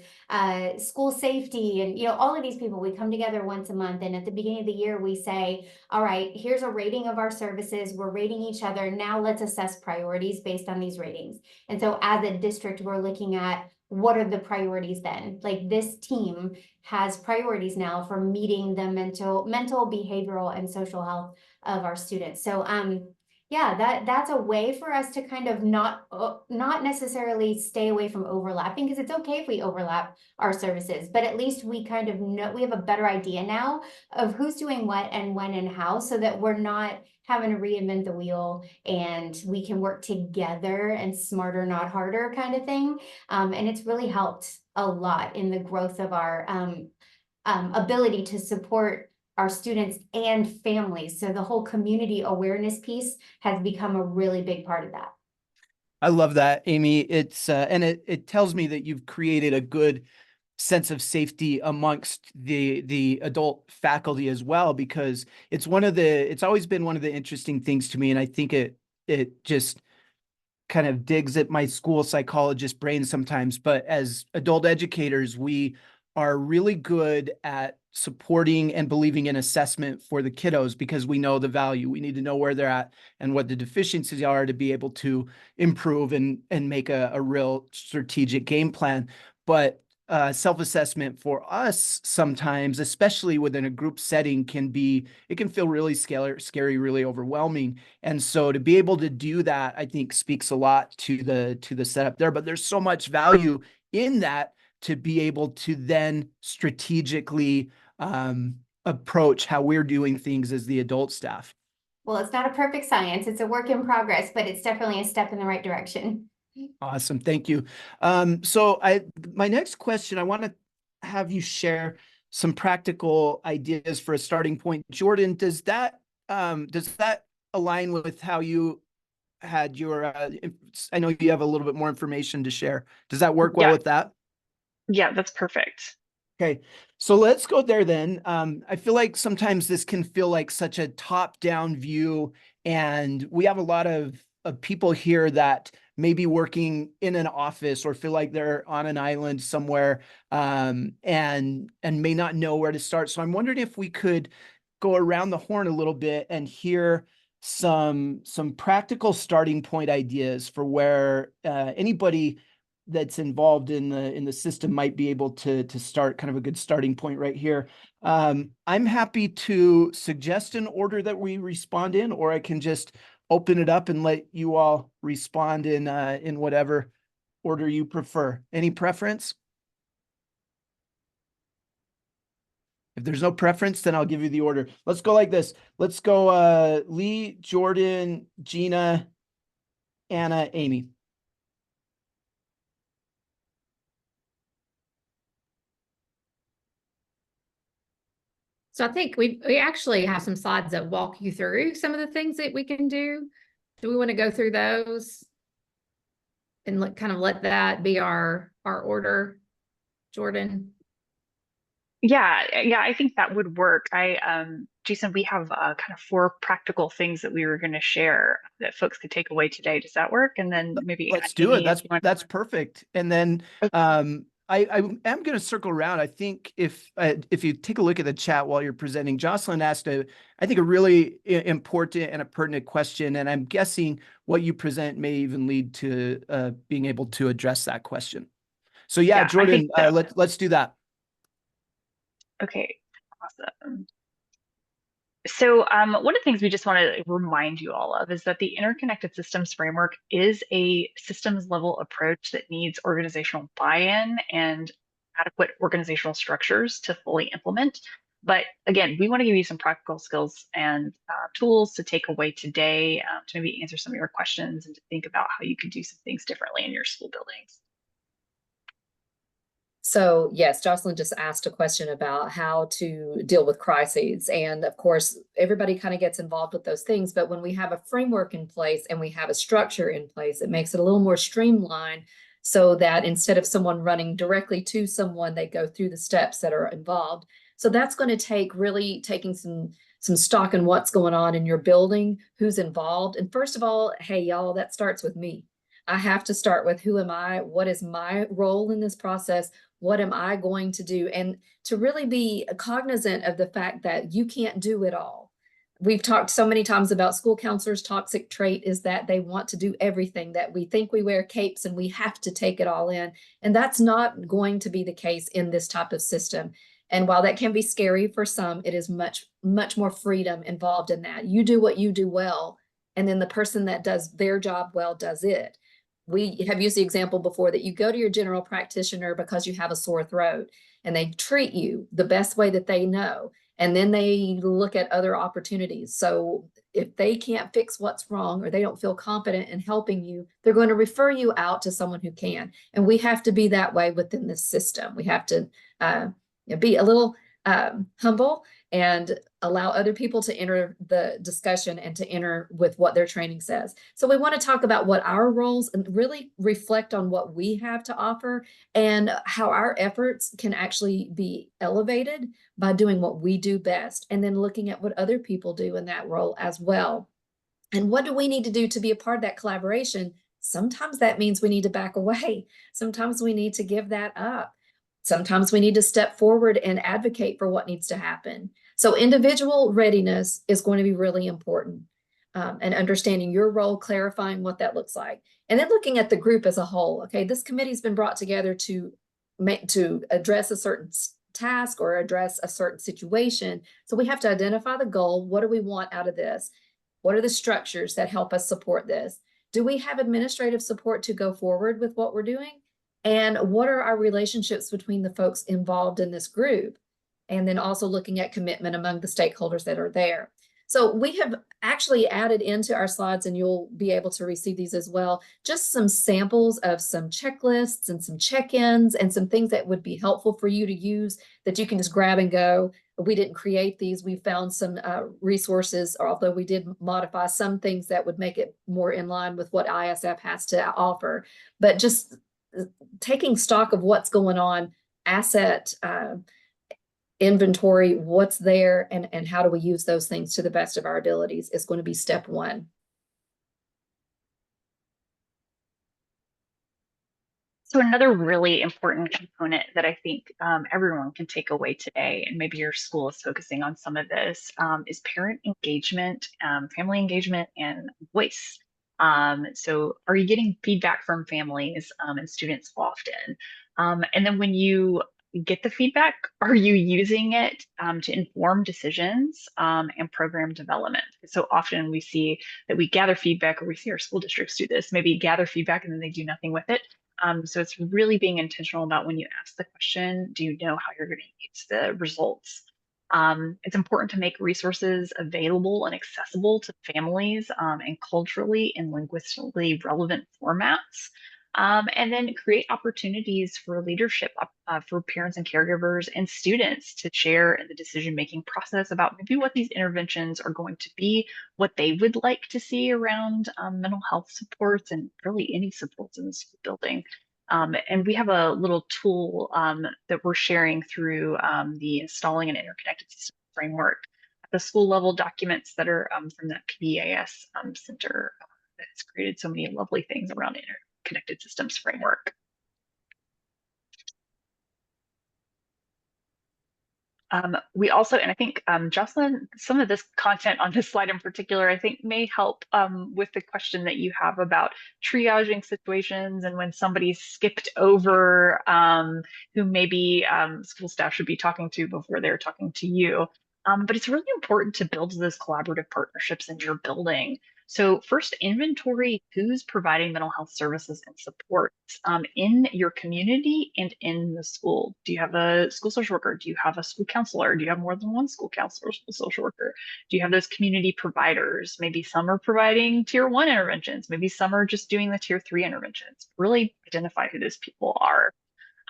school safety, and all of these people, we come together once a month, and at the beginning of the year we say, all right, here's a rating of our services, we're rating each other, now let's assess priorities based on these ratings. And so as a district, we're looking at what are the priorities then? Like this team has priorities now for meeting the mental, behavioral, and social health of our students. So yeah, that's a way for us to kind of not necessarily stay away from overlapping, because it's okay if we overlap our services, but at least we kind of know, we have a better idea now of who's doing what and when and how, so that we're not having to reinvent the wheel, and we can work together and smarter, not harder kind of thing. And it's really helped a lot in the growth of our ability to support our students and families. So the whole community awareness piece has become a really big part of that. I love that, Amy. It's and it tells me that you've created a good sense of safety amongst the adult faculty as well, because it's always been one of the interesting things to me, and I think it just kind of digs at my school psychologist brain sometimes. But as adult educators, we are really good at supporting and believing in assessment for the kiddos, because we know the value. We need to know where they're at and what the deficiencies are to be able to improve and make a real strategic game plan. But self-assessment for us sometimes, especially within a group setting, can feel really scary, really overwhelming. And so to be able to do that, I think speaks a lot to the setup there. But there's so much value in that, to be able to then strategically approach how we're doing things as the adult staff. Well, it's not a perfect science. It's a work in progress, but it's definitely a step in the right direction. Awesome. Thank you. My next question, I want to have you share some practical ideas for a starting point. Jordan, does that align with how you had your, I know you have a little bit more information to share. Does that work well Yeah. with that? Yeah, that's perfect. Okay, so let's go there then. I feel like sometimes this can feel like such a top-down view, and we have a lot of people here that may be working in an office or feel like they're on an island somewhere, and may not know where to start. So I'm wondering if we could go around the horn a little bit and hear some practical starting point ideas for where anybody that's involved in the system might be able to start kind of a good starting point right here. I'm happy to suggest an order that we respond in, or I can just open it up and let you all respond in whatever order you prefer. Any preference? If there's no preference, then I'll give you the order. Let's go like this. Let's go Lee, Jordan, Gina, Anna, Amy. So I think we actually have some slides that walk you through some of the things that we can do. Do we want to go through those and kind of let that be our order, Jordan? Yeah, I think that would work. Jason, we have kind of 4 practical things that we were going to share that folks could take away today. Does that work? And then maybe Let's do it. Amy, if you want- That's perfect. And then Okay. I am going to circle around. I think if you take a look at the chat while you're presenting, Jocelyn asked I think a really important and a pertinent question, and I'm guessing what you present may even lead to being able to address that question. So yeah, Yeah, I Jordan, think so. let's do that. Okay, awesome. So one of the things we just want to remind you all of is that the interconnected systems framework is a systems level approach that needs organizational buy-in and adequate organizational structures to fully implement. But again, we want to give you some practical skills and tools to take away today to maybe answer some of your questions and to think about how you could do some things differently in your school buildings. So yes, Jocelyn just asked a question about how to deal with crises. And of course, everybody kind of gets involved with those things. But when we have a framework in place and we have a structure in place, it makes it a little more streamlined so that instead of someone running directly to someone, they go through the steps that are involved. So that's going to take really taking some stock in what's going on in your building, who's involved. And first of all, hey, y'all, that starts with me. I have to start with who am I? What is my role in this process? What am I going to do? And to really be cognizant of the fact that you can't do it all. We've talked so many times about school counselors' toxic trait is that they want to do everything, that we think we wear capes and we have to take it all in. And that's not going to be the case in this type of system. And while that can be scary for some, it is much, much more freedom involved in that. You do what you do well, and then the person that does their job well does it. We have used the example before that you go to your general practitioner because you have a sore throat and they treat you the best way that they know. And then they look at other opportunities. So if they can't fix what's wrong or they don't feel confident in helping you, they're going to refer you out to someone who can. And we have to be that way within this system. We have to be a little humble and allow other people to enter the discussion and to enter with what their training says. So we want to talk about what our roles and really reflect on what we have to offer and how our efforts can actually be elevated by doing what we do best, and then looking at what other people do in that role as well. And what do we need to do to be a part of that collaboration? Sometimes that means we need to back away. Sometimes we need to give that up. Sometimes we need to step forward and advocate for what needs to happen. So individual readiness is going to be really important, and understanding your role, clarifying what that looks like, and then looking at the group as a whole. Okay, this committee's been brought together to address a certain task or address a certain situation. So we have to identify the goal. What do we want out of this? What are the structures that help us support this? Do we have administrative support to go forward with what we're doing? And what are our relationships between the folks involved in this group? And then also looking at commitment among the stakeholders that are there. So we have actually added into our slides, and you'll be able to receive these as well, just some samples of some checklists and some check-ins and some things that would be helpful for you to use that you can just grab and go. We didn't create these. We found some resources, although we did modify some things that would make it more in line with what ISF has to offer. But just taking stock of what's going on, asset inventory, what's there, and how do we use those things to the best of our abilities is going to be step one. So another really important component that I think everyone can take away today, and maybe your school is focusing on some of this, is parent engagement, family engagement, and voice. So are you getting feedback from families and students often? And then when you get the feedback, are you using it to inform decisions and program development? So often we see that we gather feedback, or we see our school districts do this, maybe gather feedback and then they do nothing with it. So it's really being intentional about when you ask the question, do you know how you're going to use the results? It's important to make resources available and accessible to families in culturally and linguistically relevant formats. And then create opportunities for leadership for parents and caregivers and students to share in the decision-making process about maybe what these interventions are going to be, what they would like to see around mental health supports and really any supports in the school building. And we have a little tool that we're sharing through the Installing an Interconnected System framework at the school level, documents that are from that PBAS center that has created so many lovely things around interconnected systems framework. We also, and I think Jocelyn, some of this content on this slide in particular, I think may help with the question that you have about triaging situations and when somebody's skipped over who maybe school staff should be talking to before they're talking to you. But it's really important to build those collaborative partnerships in your building. So first, inventory who's providing mental health services and supports in your community and in the school. Do you have a school social worker? Do you have a school counselor? Do you have more than one school counselor or school social worker? Do you have those community providers? Maybe some are providing tier 1 interventions. Maybe some are just doing the tier 3 interventions. Really identify who those people are.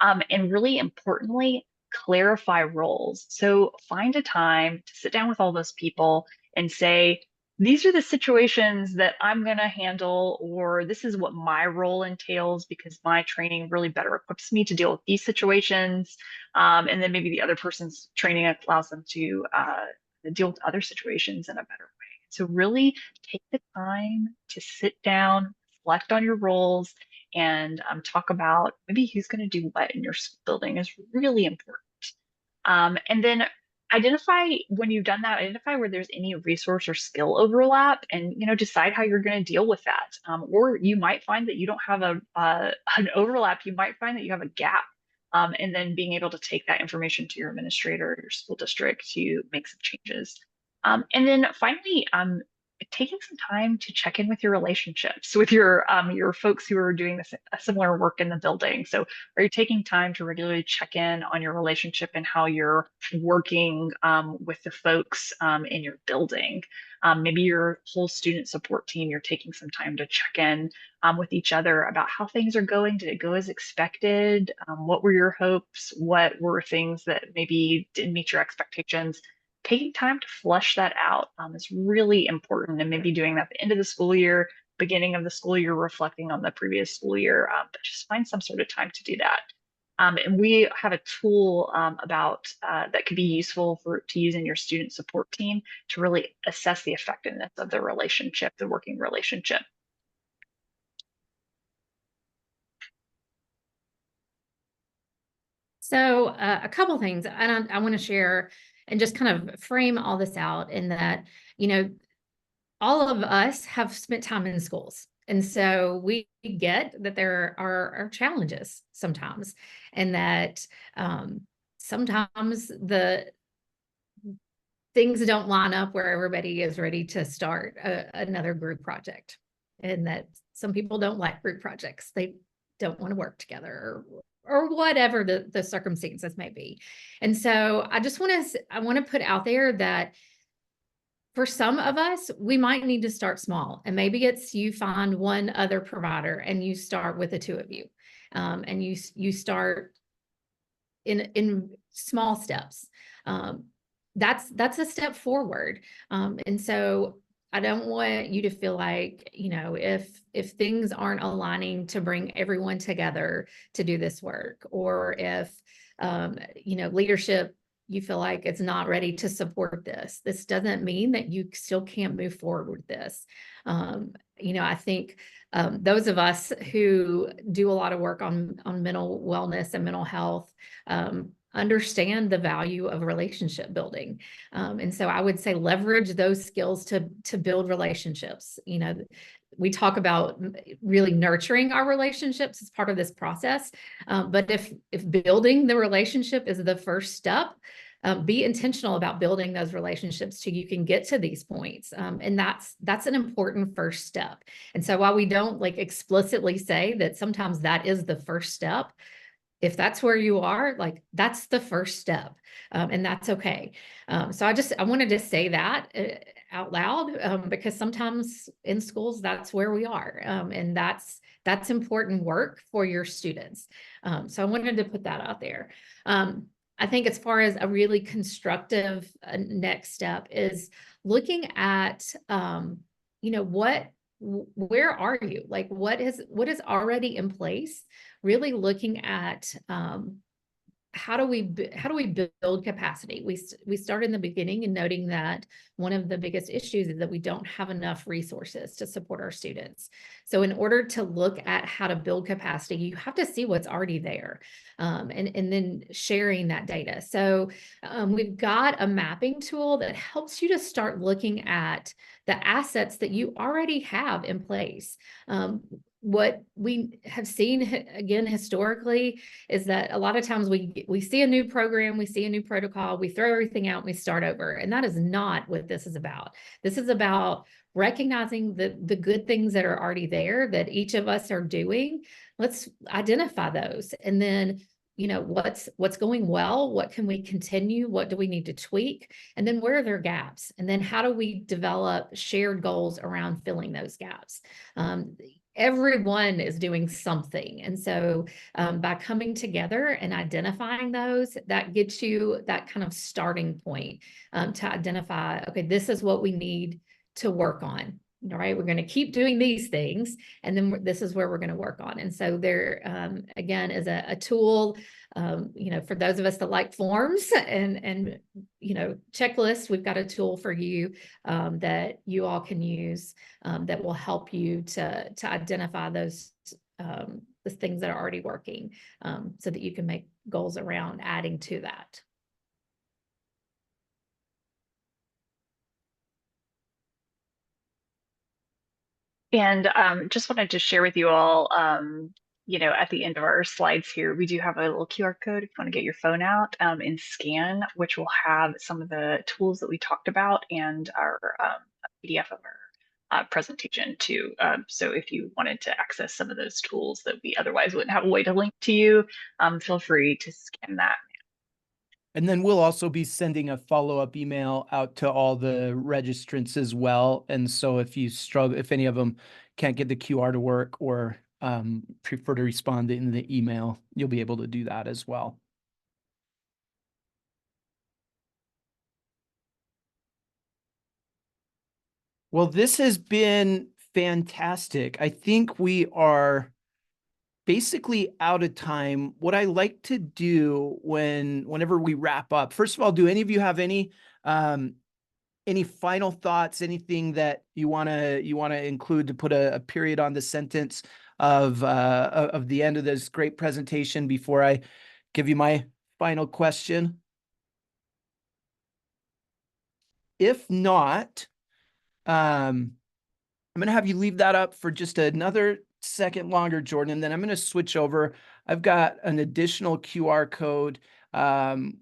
And really importantly, clarify roles. So find a time to sit down with all those people and say, these are the situations that I'm going to handle, or this is what my role entails because my training really better equips me to deal with these situations. And then maybe the other person's training allows them to deal with other situations in a better way. So really take the time to sit down, reflect on your roles, and talk about maybe who's going to do what in your school building is really important. And then identify, when you've done that, identify where there's any resource or skill overlap, and decide how you're going to deal with that. Or you might find that you don't have an overlap. You might find that you have a gap, and then being able to take that information to your administrator or your school district to make some changes. And then finally, taking some time to check in with your relationships with your folks who are doing this similar work in the building. So are you taking time to regularly check in on your relationship and how you're working with the folks in your building? Maybe your whole student support team, you're taking some time to check in with each other about how things are going. Did it go as expected? What were your hopes? What were things that maybe didn't meet your expectations? Taking time to flush that out is really important, and maybe doing that at the end of the school year, beginning of the school year, reflecting on the previous school year, but just find some sort of time to do that. And we have a tool about that could be useful to use in your student support team to really assess the effectiveness of the relationship, the working relationship. So a couple things I want to share and just kind of frame all this out in that, all of us have spent time in schools. And so we get that there are challenges sometimes, and that sometimes the things don't line up where everybody is ready to start another group project, and that some people don't like group projects. They don't want to work together or whatever the circumstances may be. And so I want to put out there that for some of us, we might need to start small, and maybe it's you find one other provider and you start with the two of you. And you start in small steps. That's a step forward. And so I don't want you to feel like, if things aren't aligning to bring everyone together to do this work, or if, leadership, you feel like it's not ready to support this. This doesn't mean that you still can't move forward with this. I think those of us who do a lot of work on mental wellness and mental health understand the value of relationship building. And so I would say leverage those skills to build relationships. We talk about really nurturing our relationships as part of this process. But if building the relationship is the first step, be intentional about building those relationships so you can get to these points. And that's an important first step. And so while we don't explicitly say that sometimes that is the first step, if that's where you are, that's the first step, and that's okay. So I wanted to say that out loud, because sometimes in schools, that's where we are. And that's important work for your students. So I wanted to put that out there. I think as far as a really constructive next step is looking at, where are you? What is already in place? Really looking at how do we build capacity? We started in the beginning and noting that one of the biggest issues is that we don't have enough resources to support our students. So in order to look at how to build capacity, you have to see what's already there, and then sharing that data. So we've got a mapping tool that helps you to start looking at the assets that you already have in place. What we have seen, again, historically, is that a lot of times we see a new program, we see a new protocol, we throw everything out and we start over. And that is not what this is about. This is about recognizing the good things that are already there that each of us are doing. Let's identify those. And then, what's going well? What can we continue? What do we need to tweak? And then where are there gaps? And then how do we develop shared goals around filling those gaps? Everyone is doing something. And so by coming together and identifying those, that gets you that kind of starting point to identify, okay, this is what we need to work on. All right, we're going to keep doing these things, and then this is where we're going to work on. And so there, again, is a tool, for those of us that like forms and checklists, we've got a tool for you that you all can use that will help you to identify those the things that are already working, so that you can make goals around adding to that. And just wanted to share with you all, at the end of our slides here, we do have a little QR code if you want to get your phone out and scan, which will have some of the tools that we talked about and our PDF of our presentation too. So if you wanted to access some of those tools that we otherwise wouldn't have a way to link to you, feel free to scan that. And then we'll also be sending a follow-up email out to all the registrants as well. And so if you struggle, if any of them can't get the QR to work or prefer to respond in the email, you'll be able to do that as well. Well, this has been fantastic. I think we are basically out of time. What I like to do whenever we wrap up, first of all, do any of you have any final thoughts, anything that you want to include to put a period on the sentence of the end of this great presentation before I give you my final question? If not, I'm going to have you leave that up for just another second longer, Jordan, and then I'm going to switch over. I've got an additional QR code and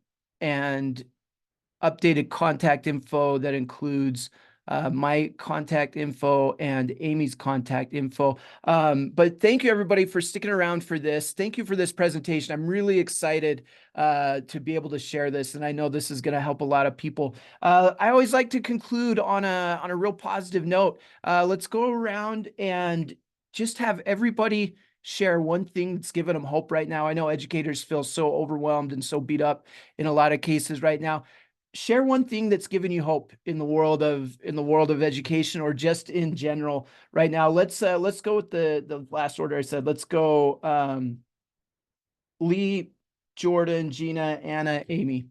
updated contact info that includes my contact info and Amy's contact info. But thank you everybody for sticking around for this. Thank you for this presentation. I'm really excited to be able to share this, and I know this is going to help a lot of people. I always like to conclude on a real positive note. Let's go around and just have everybody share one thing that's giving them hope right now. I know educators feel so overwhelmed and so beat up in a lot of cases right now. Share one thing that's giving you hope in the world of education, or just in general right now. Let's go with the last order I said. Let's go Lee, Jordan, Gina, Anna, Amy.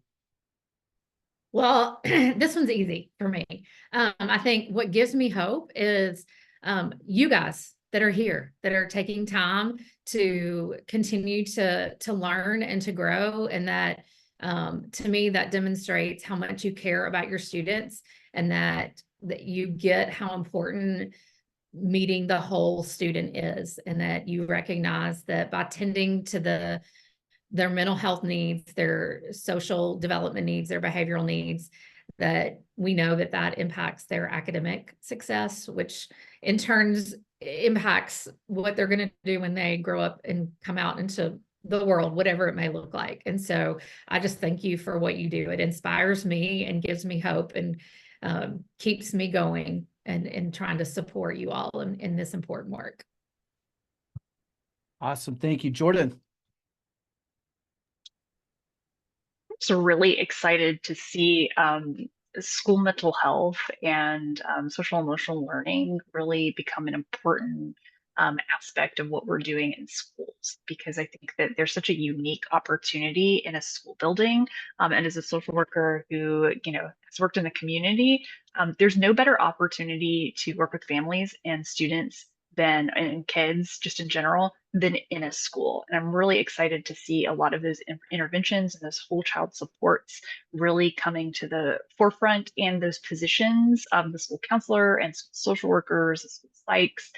Well, this one's easy for me. I think what gives me hope is you guys that are here, that are taking time to continue to learn and to grow. And that, to me, that demonstrates how much you care about your students, and that you get how important meeting the whole student is, and that you recognize that by tending to their mental health needs, their social development needs, their behavioral needs, that we know that that impacts their academic success, which in turns impacts what they're going to do when they grow up and come out into the world, whatever it may look like. And so I just thank you for what you do. It inspires me and gives me hope, and keeps me going and trying to support you all in this important work. Awesome. Thank you, Jordan. So really excited to see school mental health and social emotional learning really become an important aspect of what we're doing in schools, because I think that there's such a unique opportunity in a school building. And as a social worker who, has worked in the community, there's no better opportunity to work with families and students and kids just in general than in a school. And I'm really excited to see a lot of those interventions and those whole child supports really coming to the forefront, and those positions of the school counselor and social workers, school psychs,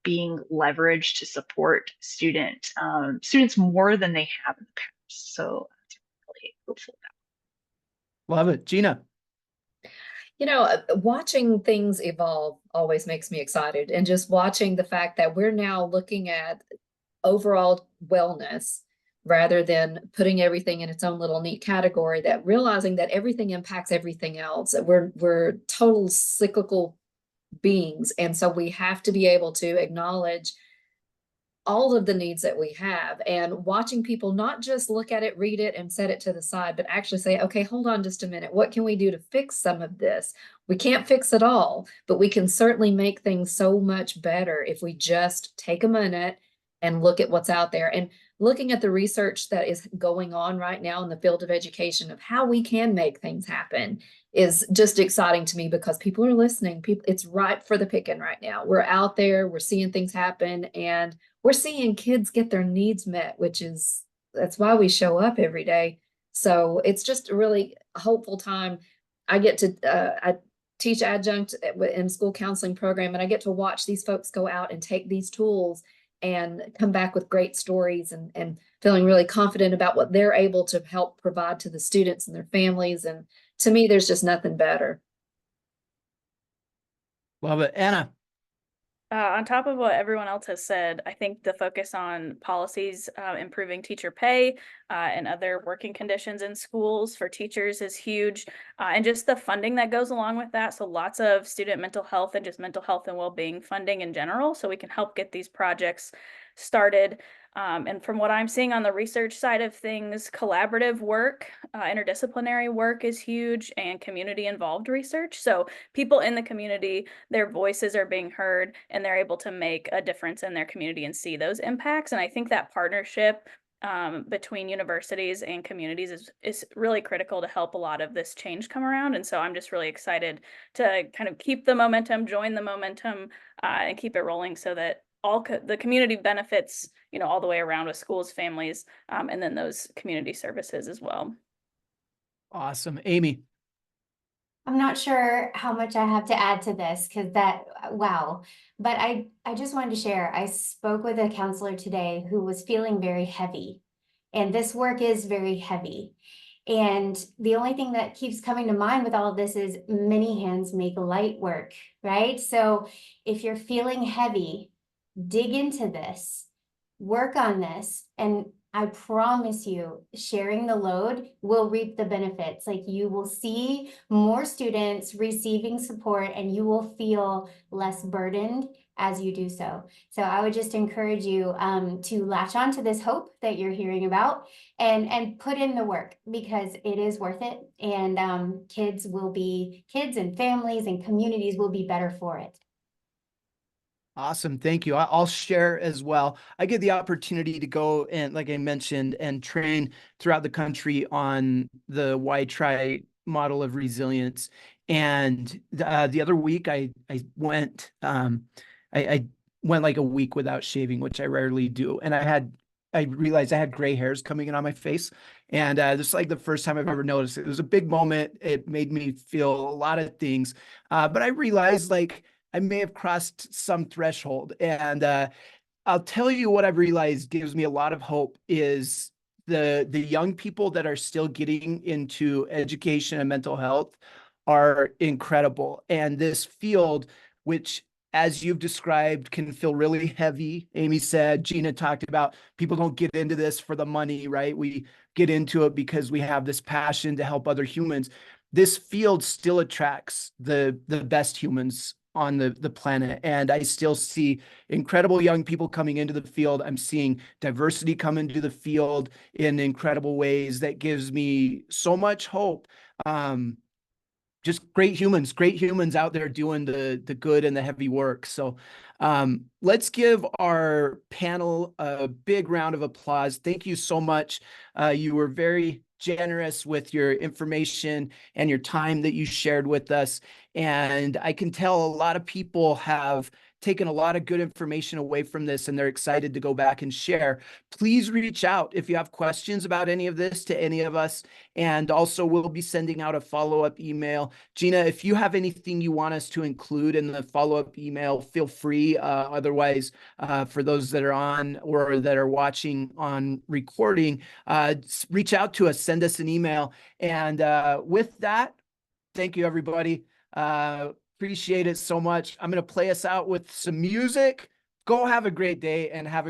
being leveraged to support students more than they have in the past. So that's really hopeful. Love it. Gina. Watching things evolve always makes me excited, and just watching the fact that we're now looking at overall wellness rather than putting everything in its own little neat category, that realizing that everything impacts everything else. We're total cyclical beings, and so we have to be able to acknowledge all of the needs that we have, and watching people not just look at it, read it, and set it to the side, but actually say, okay, hold on just a minute. What can we do to fix some of this? We can't fix it all, but we can certainly make things so much better if we just take a minute and look at what's out there. And looking at the research that is going on right now in the field of education of how we can make things happen is just exciting to me, because people are listening. It's ripe for the picking right now. We're out there, we're seeing things happen, and we're seeing kids get their needs met, that's why we show up every day. So it's just a really hopeful time. I get to, I teach adjunct in school counseling program, and I get to watch these folks go out and take these tools and come back with great stories, and feeling really confident about what they're able to help provide to the students and their families. And to me, there's just nothing better. Love it. Anna. On top of what everyone else has said, I think the focus on policies, improving teacher pay, and other working conditions in schools for teachers is huge, and just the funding that goes along with that. So lots of student mental health and just mental health and well-being funding in general, so we can help get these projects started. And from what I'm seeing on the research side of things, collaborative work, interdisciplinary work is huge, and community involved research. So people in the community, their voices are being heard, and they're able to make a difference in their community and see those impacts. And I think that partnership between universities and communities is really critical to help a lot of this change come around. And so I'm just really excited to kind of keep the momentum, join the momentum, and keep it rolling, so that the community benefits, all the way around, with schools, families, and then those community services as well. Awesome. Amy. I'm not sure how much I have to add to this, because wow. But I just wanted to share, I spoke with a counselor today who was feeling very heavy, and this work is very heavy. And the only thing that keeps coming to mind with all of this is many hands make light work, right? So if you're feeling heavy, dig into this, work on this, and I promise you, sharing the load will reap the benefits. Like, you will see more students receiving support and you will feel less burdened as you do so. So I would just encourage you to latch on to this hope that you're hearing about and put in the work, because it is worth it. And kids and families and communities will be better for it. Awesome. Thank you. I'll share as well. I get the opportunity to go and, like I mentioned, and train throughout the country on the Y-Tri model of resilience. And the other week I went, I went like a week without shaving, which I rarely do. And I realized I had gray hairs coming in on my face. And this is like the first time I've ever noticed it. It was a big moment. It made me feel a lot of things. But I realized, like, I may have crossed some threshold. And I'll tell you what I've realized gives me a lot of hope is the young people that are still getting into education and mental health are incredible. And this field, which, as you've described, can feel really heavy. Amy said, Gina talked about, people don't get into this for the money, right? We get into it because we have this passion to help other humans. This field still attracts the best humans on the planet. And I still see incredible young people coming into the field. I'm seeing diversity come into the field in incredible ways that gives me so much hope. Just great humans out there doing the good and the heavy work. So let's give our panel a big round of applause. Thank you so much. You were very generous with your information and your time that you shared with us. And I can tell a lot of people have taken a lot of good information away from this and they're excited to go back and share. Please reach out if you have questions about any of this to any of us. And also, we'll be sending out a follow-up email. Gina, if you have anything you want us to include in the follow-up email, feel free. Otherwise, for those that are on or that are watching on recording, reach out to us, send us an email. And with that, thank you, everybody. Appreciate it so much. I'm going to play us out with some music. Go have a great day and have a